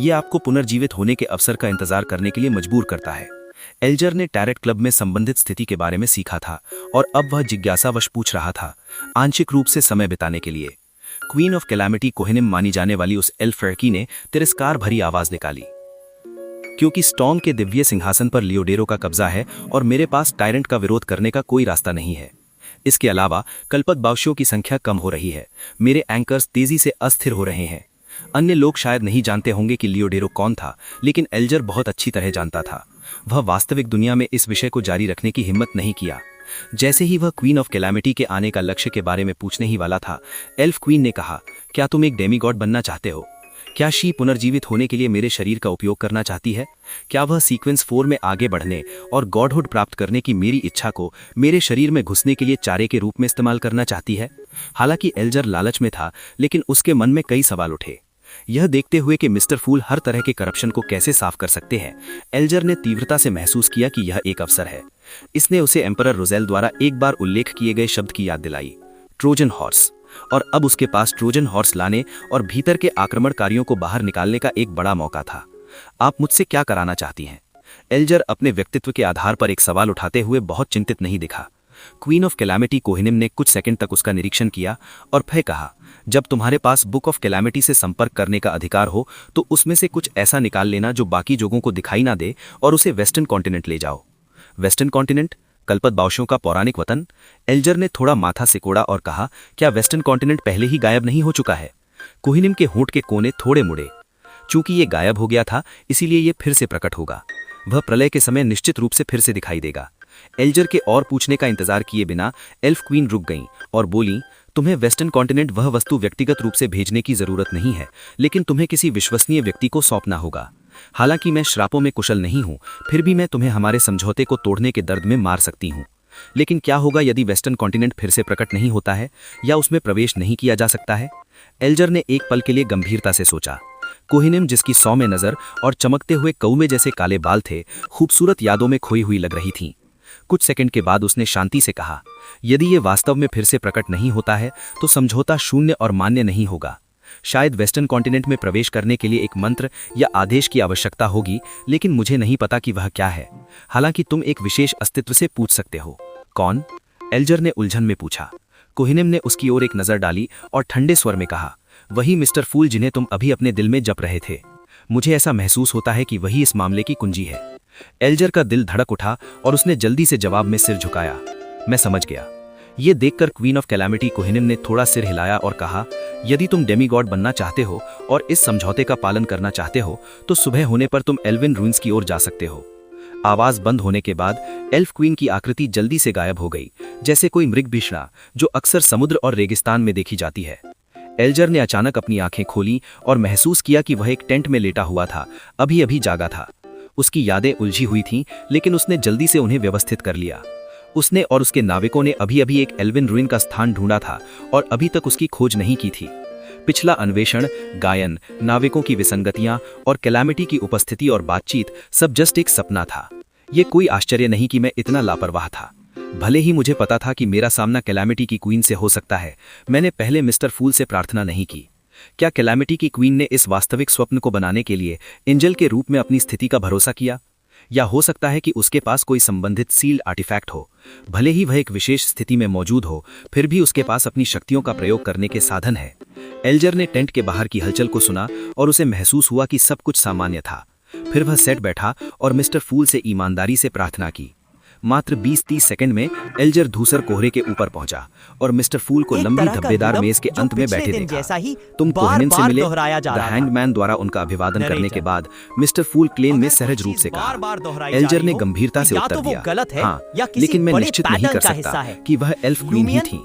यह आपको पुनर्जीवित होने के अवसर का इंतजार करने के लिए मजबूर करता है। एल्जर ने टैरेट क्लब में संबंधित स्थिति के बारे में सीखा था और अब वह जिज्ञासावश पूछ रहा था, आंशिक रूप से समय बिताने के लिए। क्वीन ऑफ कैलामिटी कोहेनिम मानी जाने वाली उस एल्फ लड़की ने तिरस्कार भरी आवाज निकाली, क्योंकि स्टॉर्म के दिव्य सिंहासन पर लियोडेरो का कब्जा है और मेरे पास टायरेंट का विरोध करने का कोई रास्ता नहीं है। इसके अलावा कल्पतबावशियों की संख्या कम हो रही है। मेरे एंकर्स तेजी से अस्थिर हो रहे हैं। अन्य लोग शायद नहीं जानते होंगे कि लियोडेरो कौन था, लेकिन एल्जर बहुत अच्छी तरह जानता था। वह वास्तविक दुनिया में इस विषय को जारी रखने की हिम्मत नहीं किया। जैसे ही वह क्वीन ऑफ कैलामिटी के आने का लक्ष्य के बारे में पूछने ही वाला था, एल्फ क्वीन ने कहा, क्या तुम एक डेमीगॉड बनना चाहते हो? क्या शी पुनर्जीवित होने के लिए मेरे शरीर का उपयोग करना चाहती है? क्या वह सीक्वेंस 4 में आगे बढ़ने और गॉडहुड प्राप्त करने की मेरी इच्छा को मेरे शरीर में घुसने के लिए चारे के रूप में इस्तेमाल करना चाहती है? हालांकि एल्जर लालच में था, लेकिन उसके मन में कई सवाल उठे। यह देखते हुए कि मिस्टर फूल हर तरह के करप्शन को कैसे साफ कर सकते हैं, एल्जर ने तीव्रता से महसूस किया कि यह एक अवसर है। इसने उसे एम्परर रोजेल द्वारा एक बार उल्लेख किए गए शब्द की याद दिलाई, ट्रोजन हॉर्स, और अब उसके पास ट्रोजन हॉर्स लाने और भीतर के आक्रमणकारियों को बाहर निकालने का एक बड़ा मौका था। आप मुझसे क्या कराना चाहती हैं? एल्जर अपने व्यक्तित्व के आधार पर एक सवाल उठाते हुए बहुत चिंतित नहीं दिखा। क्वीन ऑफ कैलामिटी कोहेनिम ने कुछ सेकंड तक उसका निरीक्षण किया और फिर कहा, जब तुम्हारे पास बुक ऑफ कैलामिटी से संपर्क करने का अधिकार हो तो उसमें से कुछ ऐसा निकाल लेना जो बाकी लोगों को दिखाई ना दे और उसे वेस्टर्न कॉन्टिनेंट ले जाओ। Western continent? कल्पतबावशियों का पौराणिक वतन? एल्जर ने थोड़ा माथा सिकोड़ा और कहा, क्या वेस्टर्न कॉन्टिनेंट पहले ही गायब नहीं हो चुका है? कोहिनिम के होंठ के कोने थोड़े मुड़े। चूंकि ये गायब हो गया था, इसीलिए ये फिर से प्रकट होगा। वह प्रलय के समय निश्चित रूप से फिर से दिखाई देगा। एल्जर के और पूछने का इंतजार किए बिना एल्फ क्वीन रुक गईं और बोली, तुम्हें वेस्टर्न कॉन्टिनेंट वह वस्तु व्यक्तिगत रूप से भेजने की जरूरत नहीं है, लेकिन तुम्हें किसी विश्वसनीय व्यक्ति को सौंपना होगा। हालांकि मैं श्रापों में कुशल नहीं हूं, फिर भी मैं तुम्हें हमारे समझौते को तोड़ने के दर्द में मार सकती हूं। लेकिन क्या होगा यदि वेस्टर्न कॉन्टिनेंट फिर से प्रकट नहीं होता है या उसमें प्रवेश नहीं किया जा सकता है? एल्जर ने एक पल के लिए गंभीरता से सोचा। कोहिनिम, जिसकी सौम्य नजर और चमकते हुए कौवे जैसे काले बाल थे, खूबसूरत यादों में खोई हुई लग रही थीं। कुछ सेकंड के बाद उसने शांति से कहा, यदि ये वास्तव में फिर से प्रकट नहीं होता है तो समझौता शून्य और मान्य नहीं होगा। शायद वेस्टर्न कॉन्टिनेंट में प्रवेश करने के लिए एक मंत्र या आदेश की आवश्यकता होगी, लेकिन मुझे नहीं पता कि वह क्या है। हालांकि तुम एक विशेष अस्तित्व से पूछ सकते हो। कौन? एल्जर ने उलझन में पूछा। कोहिनिम ने उसकी ओर एक नजर डाली और ठंडे स्वर में कहा, वही मिस्टर फूल जिन्हें तुम अभी अपने दिल में जप रहे थे। मुझे ऐसा महसूस होता है कि वही इस मामले की कुंजी है। एल्जर का दिल धड़क उठा और उसने जल्दी से जवाब में सिर झुकाया। मैं समझ गया। ये देखकर क्वीन ऑफ कैलामिटी कोहिनिम ने थोड़ा सिर हिलाया और कहा, यदि तुम डेमीगॉड बनना चाहते हो और इस समझौते का पालन करना चाहते हो तो सुबह होने पर तुम एल्विन रूइंस की ओर जा सकते हो। आवाज बंद होने के बाद एल्फ क्वीन की आकृति जल्दी से गायब हो गई, जैसे कोई मृगभिषणा जो अक्सर समुद्र और रेगिस्तान में देखी जाती है। एल्जर ने अचानक अपनी आंखें खोली और महसूस किया कि वह एक टेंट में लेटा हुआ था, अभी अभी जागा था। उसकी यादें उलझी हुई थीं, लेकिन उसने जल्दी से उन्हें व्यवस्थित कर लिया। उसने और उसके नाविकों ने अभी अभी एक एल्विन रूइन का स्थान ढूंढा था और अभी तक उसकी खोज नहीं की थी। पिछला अन्वेषण, गायन, नाविकों की विसंगतियां और कैलामिटी की उपस्थिति और बातचीत सब जस्ट एक सपना था। ये कोई आश्चर्य नहीं कि मैं इतना लापरवाह था। भले ही मुझे पता था कि मेरा सामना कैलामिटी की क्वीन से हो सकता है, मैंने पहले मिस्टर फूल से प्रार्थना नहीं की। क्या कैलामिटी की क्वीन ने इस वास्तविक स्वप्न को बनाने के लिए एंजल के रूप में अपनी स्थिति का भरोसा किया? या हो सकता है कि उसके पास कोई संबंधित सील्ड आर्टिफैक्ट हो। भले ही वह एक विशेष स्थिति में मौजूद हो, फिर भी उसके पास अपनी शक्तियों का प्रयोग करने के साधन है। एल्जर ने टेंट के बाहर की हलचल को सुना और उसे महसूस हुआ कि सब कुछ सामान्य था। फिर वह सेट बैठा और मिस्टर फूल से ईमानदारी से प्रार्थना की। मात्र 20-30 सेकंड में एल्जर धूसर कोहरे के ऊपर पहुंचा और मिस्टर फूल को लंबी धब्बेदार मेज के अंत में बैठे देखा। तुम कोहिनिम से मिले? द हैंगमैन द्वारा उनका अभिवादन करने के बाद मिस्टर फूल क्लेन में सहज रूप से कहा। एल्जर ने गंभीरता से उत्तर दिया, हाँ, लेकिन मैं निश्चित नहीं कर सकता कि वह एल्फ क्वीन ही थी।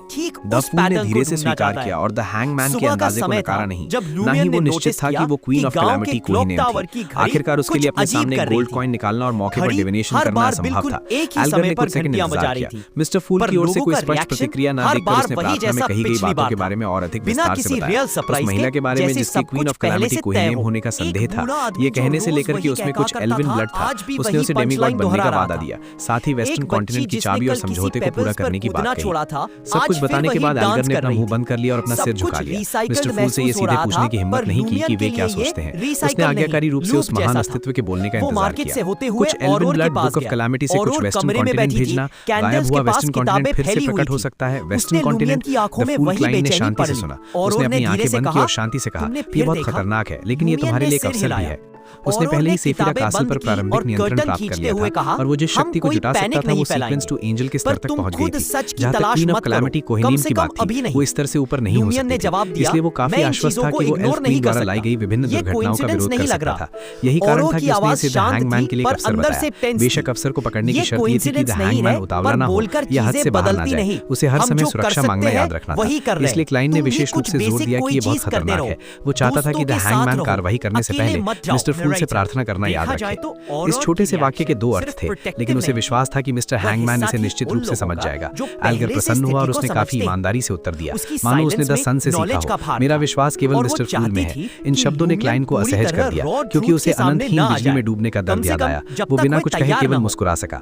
द फूल ने धीरे से स्वीकार किया और द हैंगमैन के अंदाजे को नकारा नहीं। ना ही वो निश्चित था कि वो क्वीन ऑफ कैलामिटी कोहिनिम थी। आखिरकार उसके लिए अपने सामने गोल्ड कॉइन निकालना और मौके पर डिविनेशन करना संभव था। एल्गर ने कुछ सेकंड इंतजार किया। मिस्टर फूल की ओर से कोई स्पष्ट प्रतिक्रिया ना देखकर उसने प्रार्थना में कही गई बातों के बारे में और अधिक विस्तार से बताया। उस महिला के बारे में जिसकी क्वीन ऑफ कैलामिटी कोहिनिम होने का संदेह था, ये कहने से लेकर कि उसमें कुछ एल्विन ब्लड था। उसने उसे डेमीगॉड बनने का वादा दिया, साथ ही वेस्टर्न कॉन्टिनेंट की चाबी और समझौते को पूरा करने की बात कही। सब कुछ बताने के बाद एल्गर ने अपना मुंह बंद कर लिया और अपना सिर झुका लिया। मिस्टर फूल से ये सीधे पूछने की हिम्मत नहीं की कि वे क्या सोचते हैं। उसने आज्ञाकारी रूप से उस महान अस्तित्व के बोलने का इंतजार किया। कुछ elven blood book of calamity से कुछ वेस्टर्न कॉन्टिनेंट भेजना, गायब हुआ वेस्टर्न कॉन्टिनेंट फिर से प्रकट हो सकता है। वेस्टर्न कॉन्टिनेंट, द फूल क्लाइन ने शांति से सुना। उसने अपनी आंखें बंद की और शांति से कहा, ये बहुत खतरनाक है, लेकिन ये तुम्हारे लिए एक अवसर भी है। उसने पहले ही सेफिरा कासल पर प्रारंभिक नियंत्रण प्राप्त कर लिया था और वो जिस शक्ति को जुटा सकता था वो सीक्वेंस टू एंजल के स्तर तक पहुंच गई थी। जहां तक क्वीन ऑफ कैलामिटी कोहिनिम की बात थी, वो इस स्तर से ऊपर नहीं हो सकती थी। इसलिए वो काफी आश्वस्त था कि वो एल्फ क्वीन द्वारा लाई गई विभिन्न दुर्घटनाओं का विरोध कर सकता था। यही कारण था कि उसने इसे द हैंगमैन के लिए एक अवसर बताया। बेशक अवसर को पकड़ने की शर्त ये थी कि द हैंगमैन उतावला ना हो या हद से बाहर ना जाए। उसे हर समय सुरक्षा मांगना याद रखना था। इसलिए क्लाइन ने विशेष रूप से जोर दिया कि ये बहुत खतरनाक है। वो चाहता था कि द हैंगमैन कार्रवाई करने से पहले मिस्टर फूल से प्रार्थना करना याद रखे। इस छोटे से वाक्य के दो अर्थ थे, लेकिन उसे विश्वास था कि मिस्टर हैंगमैन इसे निश्चित रूप से समझ जाएगा। एल्गर प्रसन्न हुआ और उसने काफी ईमानदारी से उत्तर दिया, मानो उसने द सन से सीखा हो। मेरा विश्वास केवल मिस्टर फूल में है। इन शब्दों ने क्लाइन को असहज कर दिया, क्योंकि उसे अनंतहीन बिजली में डूबने का दर्द याद आया। वो बिना कुछ कहे केवल मुस्कुरा सका।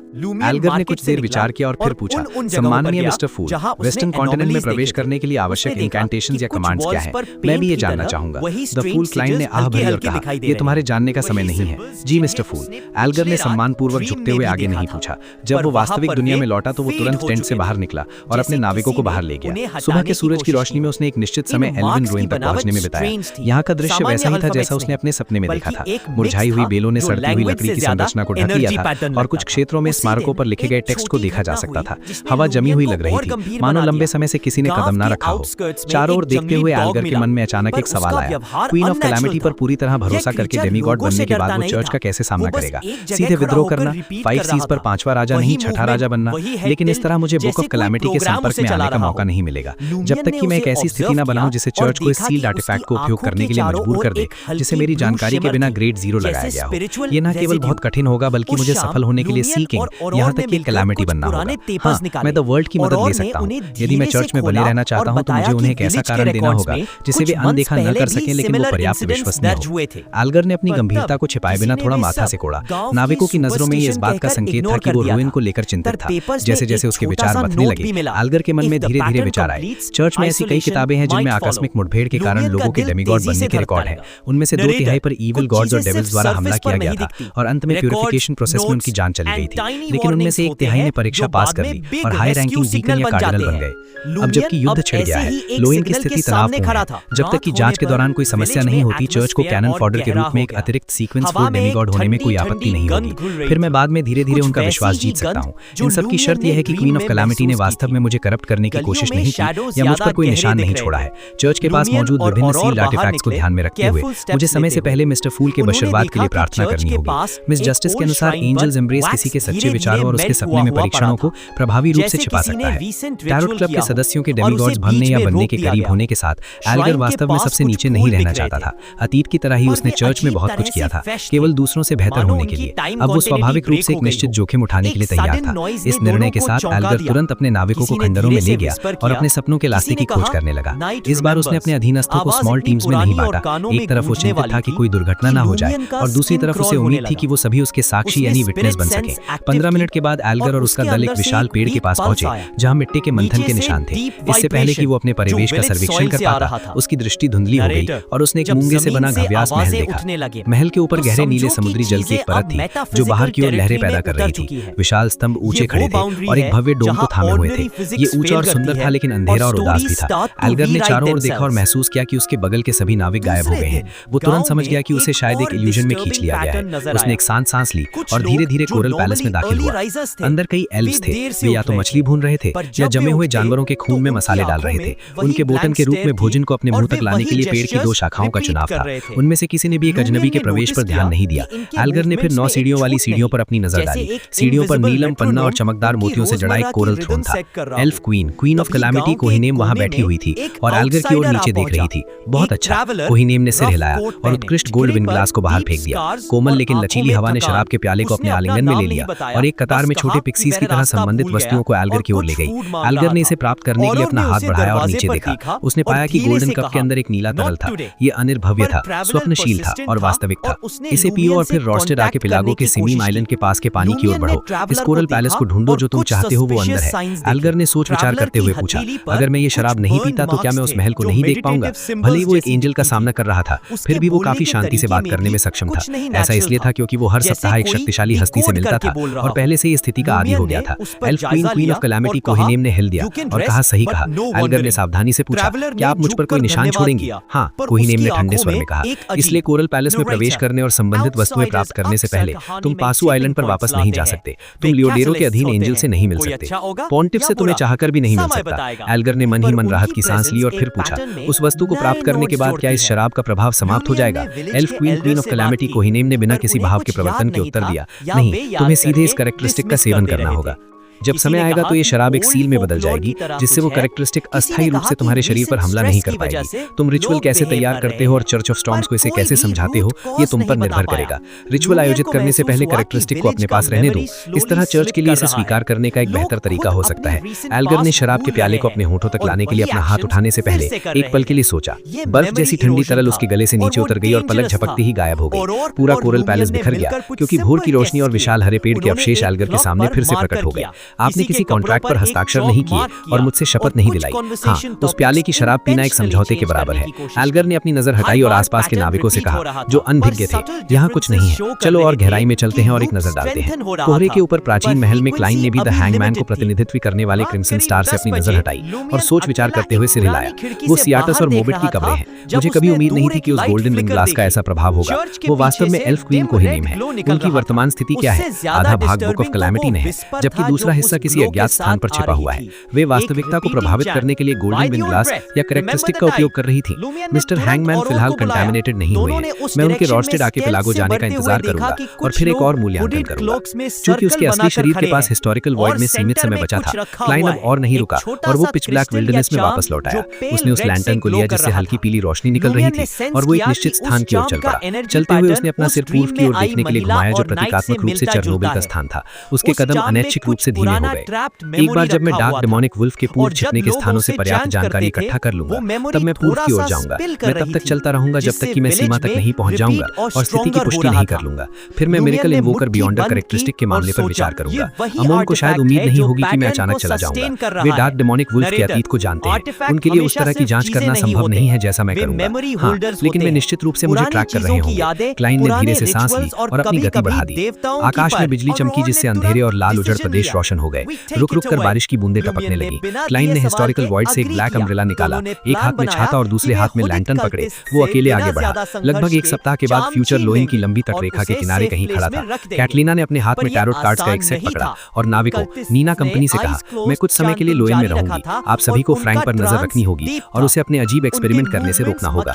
एल्गर ने कुछ देर विचार किया और फिर पूछा, सम्माननीय मिस्टर फूल, वेस्टर्न कॉन्टिनेंट में प्रवेश करने के लिए आवश्यक इंकैंटेशंस या कमांड्स क्या हैं? मैं भी ये जानना चाहूंगा। द फूल क्लाइन ने आह भरी और कहा, ये तुम्हारे जानने जानने का समय नहीं है। जी मिस्टर फूल, एल्गर ने सम्मानपूर्वक झुकते हुए आगे नहीं पूछा। जब वो वास्तविक दुनिया में लौटा तो वो तुरंत टेंट से बाहर निकला और अपने नाविकों को बाहर ले गया। सुबह के सूरज की रोशनी में उसने एक निश्चित समय एल्विन रुइन तक पहुंचने में बिताया। यहाँ का दृश्य वैसा ही था जैसा उसने अपने सपने में देखा था। मुरझाई हुई बेलों ने सड़ती हुई लकड़ी की संरचना को ढक लिया था और कुछ क्षेत्रों में स्मारकों पर लिखे गए टेक्स्ट को देखा जा सकता था। हवा जमी हुई लग रही थी, मानो लंबे समय से किसी ने कदम ना रखा हो। चारों ओर देखते हुए एल्गर के मन में अचानक एक सवाल आया। क्वीन ऑफ कैलामिटी पर पूरी तरह भरोसा करके डेमीगॉड बनने के बाद वो चर्च का कैसे सामना करेगा? सीधे विद्रोह करना, 5 सीज पर 5वां राजा नहीं 6ठा राजा बनना। लेकिन इस तरह मुझे बुक ऑफ कैलामिटी के संपर्क में आने का मौका नहीं मिलेगा जब तक कि मैं एक ऐसी स्थिति न बनाऊं जिसे चर्च को इस सील्ड आर्टिफैक्ट को उपयोग करने के लिए मजबूर कर दे, जिसे मेरी जानकारी के बिना ग्रेड 0 लगाया गया हो। ये न केवल बहुत कठिन होगा बल्कि मुझे सफल होने के लिए सी किंग यहाँ तक कि कैलामिटी बनना होगा। हाँ, मैं द वर्ल्ड की मदद ले सकता हूँ। यदि मैं चर्च में बने रहना चाहता हूँ तो मुझे उन्हें एक ऐसा कारण देना होगा जिसे वे अनदेखा न कर सकें लेकिन वो पर्याप्त विश्वसनीय हो। एल्गर ने अपनी गंभीरता को छिपाए बिना थोड़ा माथा से कोड़ा। नाविकों की नजरों में ये इस बात का संकेत था कि वो रुइन को लेकर चिंतित था। जैसे जैसे उसके विचार बदलने लगे, एल्गर के मन में धीरे धीरे विचार आए। चर्च में ऐसी कई किताबें हैं जिनमें आकस्मिक मुठभेड़ के कारण लोगों के डेमीगॉड बनने के रिकॉर्ड हैं। उनमें से 2/3 पर ईविल गॉड्स और डेविल्स द्वारा हमला किया गया था और अंत में प्यूरिफिकेशन प्रोसेस में उनकी जान चली गई थी। लेकिन उनमें से 1/3 ने परीक्षा पास कर ली और हाई रैंकिंग डीकन या कार्डिनल बन गए। अब जबकि युद्ध छिड़ गया है, लोइन की स्थिति तनावपूर्ण है। जब तक कि जांच के दौरान कोई समस्या नहीं होती, चर्च को कैनन फॉडर के रूप में एक अतिरिक्त सीक्वेंस फॉर डेमीगॉड होने में कोई आपत्ति नहीं होगी। फिर मैं बाद में धीरे धीरे उनका विश्वास जीत सकता हूँ। इन सब की शर्त यह है कि क्वीन ऑफ कैलामिटी ने वास्तव में मुझे करप्ट करने की कोशिश नहीं की या मुझ पर कोई निशान नहीं छोड़ा है। चर्च के पास मौजूद विभिन्न सील्ड आर्टिफैक्ट्स को ध्यान में रखते हुए मुझे समय से पहले मिस्टर फूल के बशरवाद के लिए प्रार्थना करनी होगी। मिस जस्टिस के अनुसार एंजल्स एम्ब्रेस किसी के सच्चे विचारों और उसके सपने में परीक्षणों को प्रभावी रूप से छिपा सकता है। टैरोट क्लब के सदस्यों के डेमीगॉड्स बनने या बनने के करीब होने के साथ एल्गर वास्तव में सबसे नीचे नहीं रहना चाहता था। अतीत की तरह ही उसने चर्च में बहुत कुछ किया था, केवल दूसरों से बेहतर होने के लिए। अब वो स्वाभाविक रूप से एक निश्चित जोखिम उठाने के लिए तैयार था। इस निर्णय के साथ एल्गर तुरंत अपने नाविकों को खंडरों में ले गया और अपने सपनों के रास्ते की खोज करने लगा। इस बार उसने अपने अधीनस्थों को स्मॉल टीम्स में नहीं बांटा। एक तरफ वो चिंतित था कि कोई दुर्घटना ना हो जाए और दूसरी तरफ उसे उम्मीद थी कि वो सभी उसके साक्षी यानी विटनेस बन सके। 15 मिनट के बाद एल्गर और उसका दल एक विशाल पेड़ के पास पहुंचे जहां मिट्टी के मंथन के निशान थे। इससे पहले कि वो अपने परिवेश का सर्वेक्षण कर पाता, उसकी दृष्टि धुंधली हो गई और उसने एक मूंगे से बना घव्यास महल देखा। महल के ऊपर गहरे नीले समुद्री जल की एक परत थी जो बाहर की ओर लहरें पैदा कर रही थी। विशाल स्तंभ ऊंचे खड़े थे और एक भव्य डोम को थामे हुए थे। ये ऊंचा और सुंदर था लेकिन अंधेरा और उदास भी था। एल्गर ने चारों ओर देखा और महसूस किया कि उसके बगल के सभी नाविक गायब हो गए हैं। वो तुरंत समझ गया कि उसे शायद एक इल्यूजन में खींच लिया गया है। उसने एक शांत सांस ली और धीरे धीरे कोरल पैलेस में दाखिल हुआ। अंदर कई एल्व्स थे। वे या तो मछली भून रहे थे या जमे हुए जानवरों के खून में मसाले डाल रहे थे। उनके बोटन के रूप में भोजन को अपने मुंह तक लाने के लिए पेड़ की 2 शाखाओं का चुनाव था। उनमें से किसी ने भी एक अजनबी के प्रवेश पर ध्यान नहीं दिया। एल्गर ने फिर 9 सीढ़ियों वाली सीढ़ियों पर अपनी नजर डाली। सीढ़ियों पर नीलम पन्ना और चमकदार मोतियों से जड़ा एक कोरल थ्रोन था। एल्फ क्वीन ऑफ कैलामिटी कोहिनेम वहां बैठी हुई थी और एल्गर की ओर नीचे देख रही थी। बहुत अच्छा, कोहिनेम ने सिर हिलाया और उत्कृष्ट गोल्ड विन ग्लास को बाहर फेंक दिया। कोमल लेकिन लचीली हवा ने शराब के प्याले को अपने आलिंगन में ले लिया और एक कतार में छोटे पिक्सीज की तरह संबंधित वस्तुओं को एल्गर की ओर ले गई। एल्गर ने इसे प्राप्त करने के लिए अपना हाथ बढ़ाया और नीचे देखा। उसने पाया कि गोल्डन कप के अंदर एक नीला तरल था। ये अनिर्भव्य था, स्वप्नशील था और वास्तविक था। इसे पियो और फिर रोस्टेड आर्किपेलागो के सिमीम आइलैंड के पास के पानी की ओर बढ़ो। इस कोरल पैलेस को ढूंढो जो तुम चाहते हो वो अंदर है। एल्गर ने सोच विचार करते हुए पूछा, अगर मैं ये शराब नहीं पीता तो क्या मैं उस महल को नहीं देख पाऊंगा? भले ही वो एक एंजल का सामना कर रहा था, फिर भी वो काफी शांति से बात करने में सक्षम था। ऐसा इसलिए था क्योंकि वो हर सप्ताह एक शक्तिशाली हस्ती से मिलता था और पहले से ही स्थिति का आदी हो गया था। एल्फ क्वीन ऑफ कैलामिटी कोहिनेम ने हिल दिया और कहा, सही कहा। एल्गर ने सावधानी से पूछा, क्या आप मुझ पर कोई निशान छोड़ेंगी? हाँ, कोहिनेम ने ठंडे स्वर में कहा। इसलिए कोरल पैलेस में प्रवेश करने और संबंधित वस्तुएं प्राप्त करने से पहले तुम पासू आइलैंड पर वापस नहीं जा सकते। तुम लियोडेरो के अधीन एंजल से नहीं मिल सकते। पॉन्टिफ से तुम्हें चाहकर भी नहीं मिल सकता। एल्गर ने मन ही मन राहत की सांस ली और फिर पूछा, उस वस्तु को प्राप्त करने के बाद क्या इस शराब का प्रभाव समाप्त हो जाएगा? एल्फ क्वीन ऑफ कैलामिटी कोहिनेम ने बिना किसी भाव के प्रवर्तन के उत्तर दिया, नहीं, तुम्हें सीधे इस कैरेक्टरिस्टिक का सेवन करना होगा। जब समय आएगा तो ये शराब एक सील में बदल जाएगी जिससे वो कैरेक्टरिस्टिक अस्थायी रूप से तुम्हारे शरीर पर हमला नहीं कर पाएगी। तुम रिचुअल कैसे तैयार करते हो और चर्च ऑफ स्टॉर्म्स को इसे कैसे समझाते हो ये तुम पर निर्भर करेगा। रिचुअल आयोजित करने से पहले कैरेक्टरिस्टिक को अपने पास रहने दो। इस तरह चर्च के लिए इसे स्वीकार करने का एक बेहतर तरीका हो सकता है। एल्गर ने शराब के प्याले को अपने होठों तक लाने के लिए अपना हाथ उठाने से पहले एक पल के लिए सोचा। बर्फ जैसी ठंडी तरल उसके गले से नीचे उतर गई और पलक झपकते ही गायब हो गई। पूरा कोरल पैलेस बिखर गया क्योंकि भोर की रोशनी और विशाल हरे पेड़ के अवशेष एल्गर के सामने फिर से प्रकट हो गए। आपने किसी कॉन्ट्रैक्ट पर हस्ताक्षर नहीं किए और मुझसे शपथ नहीं दिलाई। हाँ, उस प्याले की शराब पीना एक समझौते के बराबर है। एल्गर ने अपनी नजर हटाई और आसपास के नाविकों से कहा, जो अनभिज्ञ थे, यहाँ कुछ नहीं है, चलो और गहराई में चलते हैं और एक नजर डालते हैं। कोहरे के ऊपर प्राचीन महल में क्लाइन ने भी द हैंगमैन को प्रतिनिधित्व करने वाले क्रिम्सन स्टार से अपनी नजर हटाई और सोच विचार करते हुए सिर हिलाया। वो सियाटस और मोबिट की कब्रें हैं। मुझे कभी उम्मीद नहीं थी कि उस गोल्डन विंड ग्लास का ऐसा प्रभाव होगा। वो वास्तव में एल्फ क्वीन को ही नेम है। उनकी वर्तमान स्थिति क्या है? आधा भाग बुक ऑफ कैलामिटी में है, जबकि दूसरा हिस्सा किसी अज्ञात स्थान पर छिपा हुआ है। वे वास्तविकता को प्रभावित करने के लिए गोल्डन विंड ग्लास या कैरेक्टरिस्टिक का उपयोग कर रही थी। मिस्टर हैंगमैन फिलहाल कंटामिनेटेड नहीं हुए हैं। मैं उनके रोस्टेड आर्किपेलागो जाने का इंतजार करूंगा और फिर एक और मूल्यांकन करूंगा। चूंकि उसके असली शरीर के पास हिस्टोरिकल वॉइड में सीमित समय बचा था, क्लाइन अब और नहीं रुका और वो पिच ब्लैक विल्डरनेस में वापस लौट आया। उसने उस लैंटर्न को लिया जिससे हल्की पीली रोशनी निकल रही थी और वो एक निश्चित स्थान की ओर चल पड़ा। चलते हुए उसने अपना सिर पूर्व की ओर देखने के लिए घुमाया, जो प्रतीकात्मक रूप से चेरनोबिल का स्थान था। उसके कदम अनैच्छिक रूप से धीमे हो गए। एक बार जब मैं डार्क डेमोनिक वुल्फ के पूर्व छिपने के स्थानों से पर्याप्त जानकारी इकट्ठा कर लूंगा, तब मैं पूर्व की ओर जाऊंगा। मैं तब तक चलता रहूंगा जब तक कि मैं सीमा तक नहीं पहुंच जाऊंगा और स्थिति की पुष्टि नहीं कर लूंगा। फिर मैं मिरेकल इन्वोकर बियॉन्डर कैरेक्टरिस्टिक के मामले पर विचार करूंगा। अमोन को शायद उम्मीद नहीं होगी कि मैं अचानक चला जाऊंगा। वे डार्क डेमोनिक वुल्फ के अतीत को जानते हैं। उनके लिए उस तरह की जांच करना संभव नहीं है जैसा मैं करूंगा। हाँ, लेकिन वे निश्चित रूप से मुझे ट्रैक कर रहे होंगे। क्लाइन ने धीरे से सांस ली और अपनी गति बढ़ा दी। आकाश में बिजली चमकी जिससे अंधेरे और लाल उजड़ प्रदेश रोशन हो गए। रुक रुक कर बारिश की बूंदें टपकने लगी। क्लाइन ने हिस्टोरिकल वॉइड से एक ब्लैक अम्ब्रेला निकाला। एक हाथ में छाता और दूसरे हाथ में लैंटर्न पकड़े वो अकेले आगे बढ़ा। लगभग एक सप्ताह के बाद फ्यूचर लोइन की लंबी तटरेखा के किनारे कहीं खड़ा था। कैटलीना ने अपने हाथ में टैरोट कार्ड्स का एक सेट पकड़ा और नाविकों नीना कंपनी से कहा, मैं कुछ समय के लिए लोइन में रहूंगी। आप सभी को फ्रैंक पर नजर रखनी होगी और उसे अपने अजीब एक्सपेरिमेंट करने से रोकना होगा।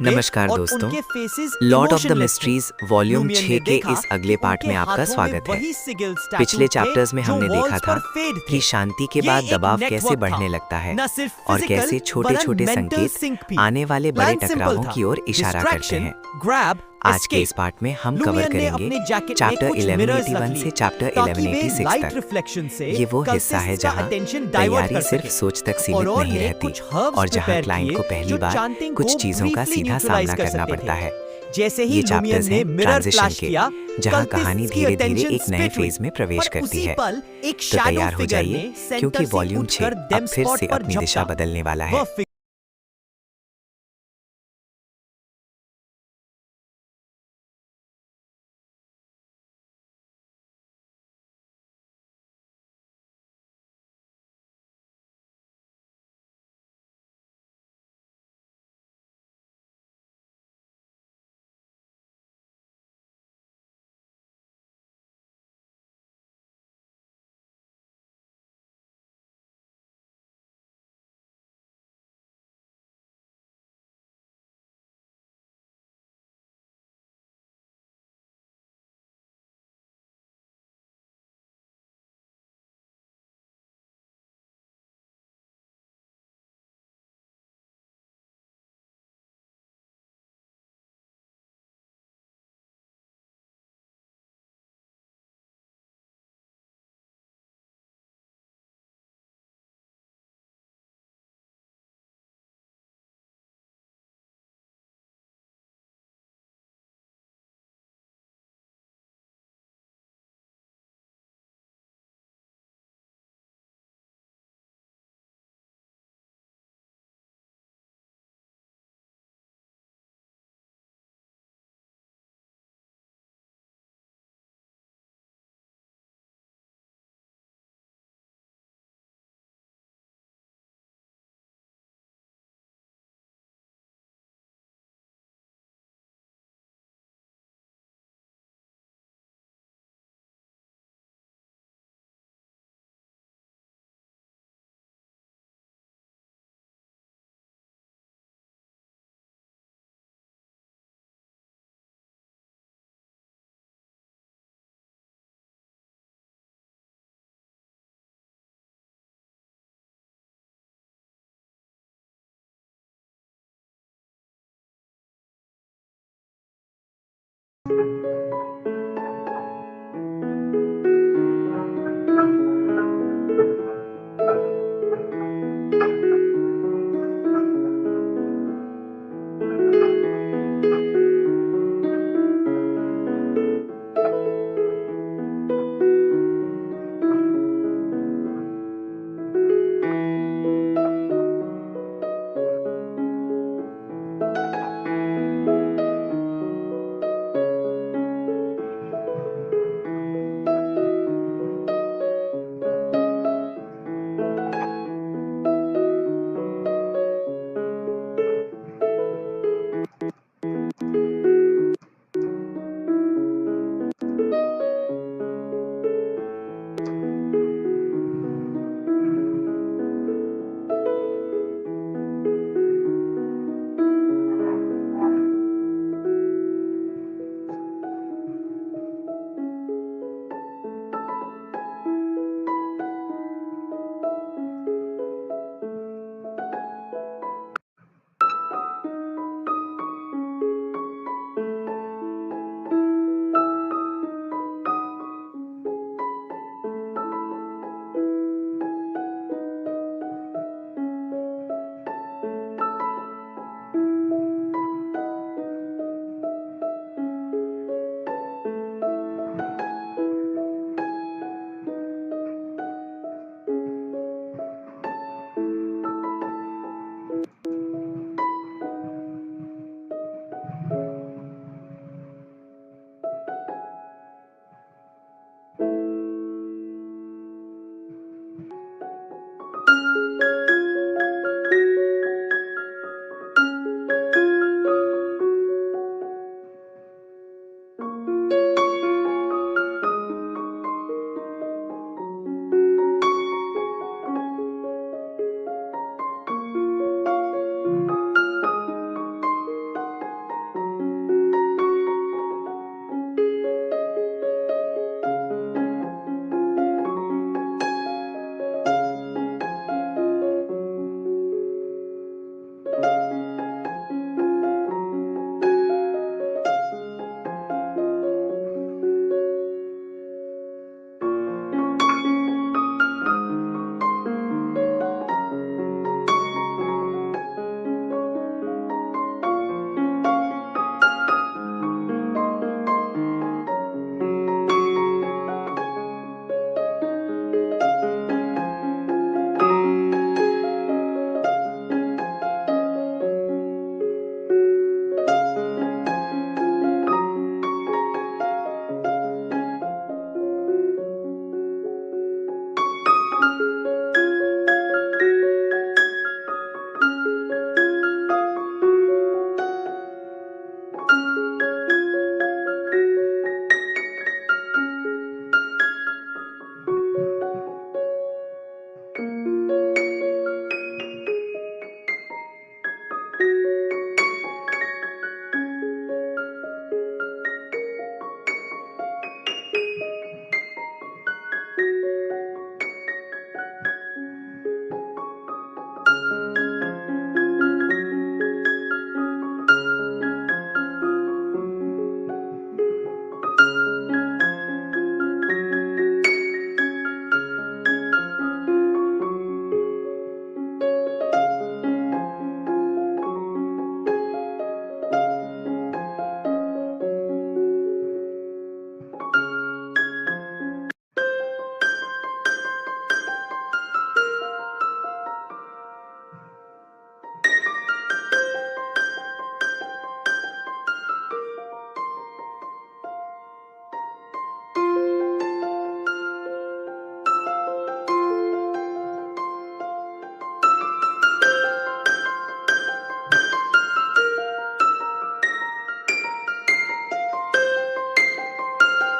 नमस्कार दोस्तों, Lord of the mysteries volume 6 के इस अगले पार्ट में आपका स्वागत है। पिछले चैप्टर्स में हमने देखा था कि शांति के बाद दबाव कैसे बढ़ने लगता है और कैसे छोटे छोटे संकेत आने वाले बड़े टकरावों की ओर इशारा करते हैं। आज के इस पार्ट में हम कवर करेंगे चैप्टर 1181 से चैप्टर 1186 तक। ये वो हिस्सा है जहाँ तैयारी सिर्फ सोच तक सीमित नहीं रहती और जहाँ क्लाइंट को पहली बार कुछ चीजों का सीधा सामना करना पड़ता है। ये चैप्टर्स हैं ट्रांजिशन के, जहाँ कहानी धीरे धीरे एक नए फेज में प्रवेश करती है। तो तैयार हो जाइए क्योंकि वॉल्यूम 6 अब फिर से अपनी दिशा बदलने वाला है।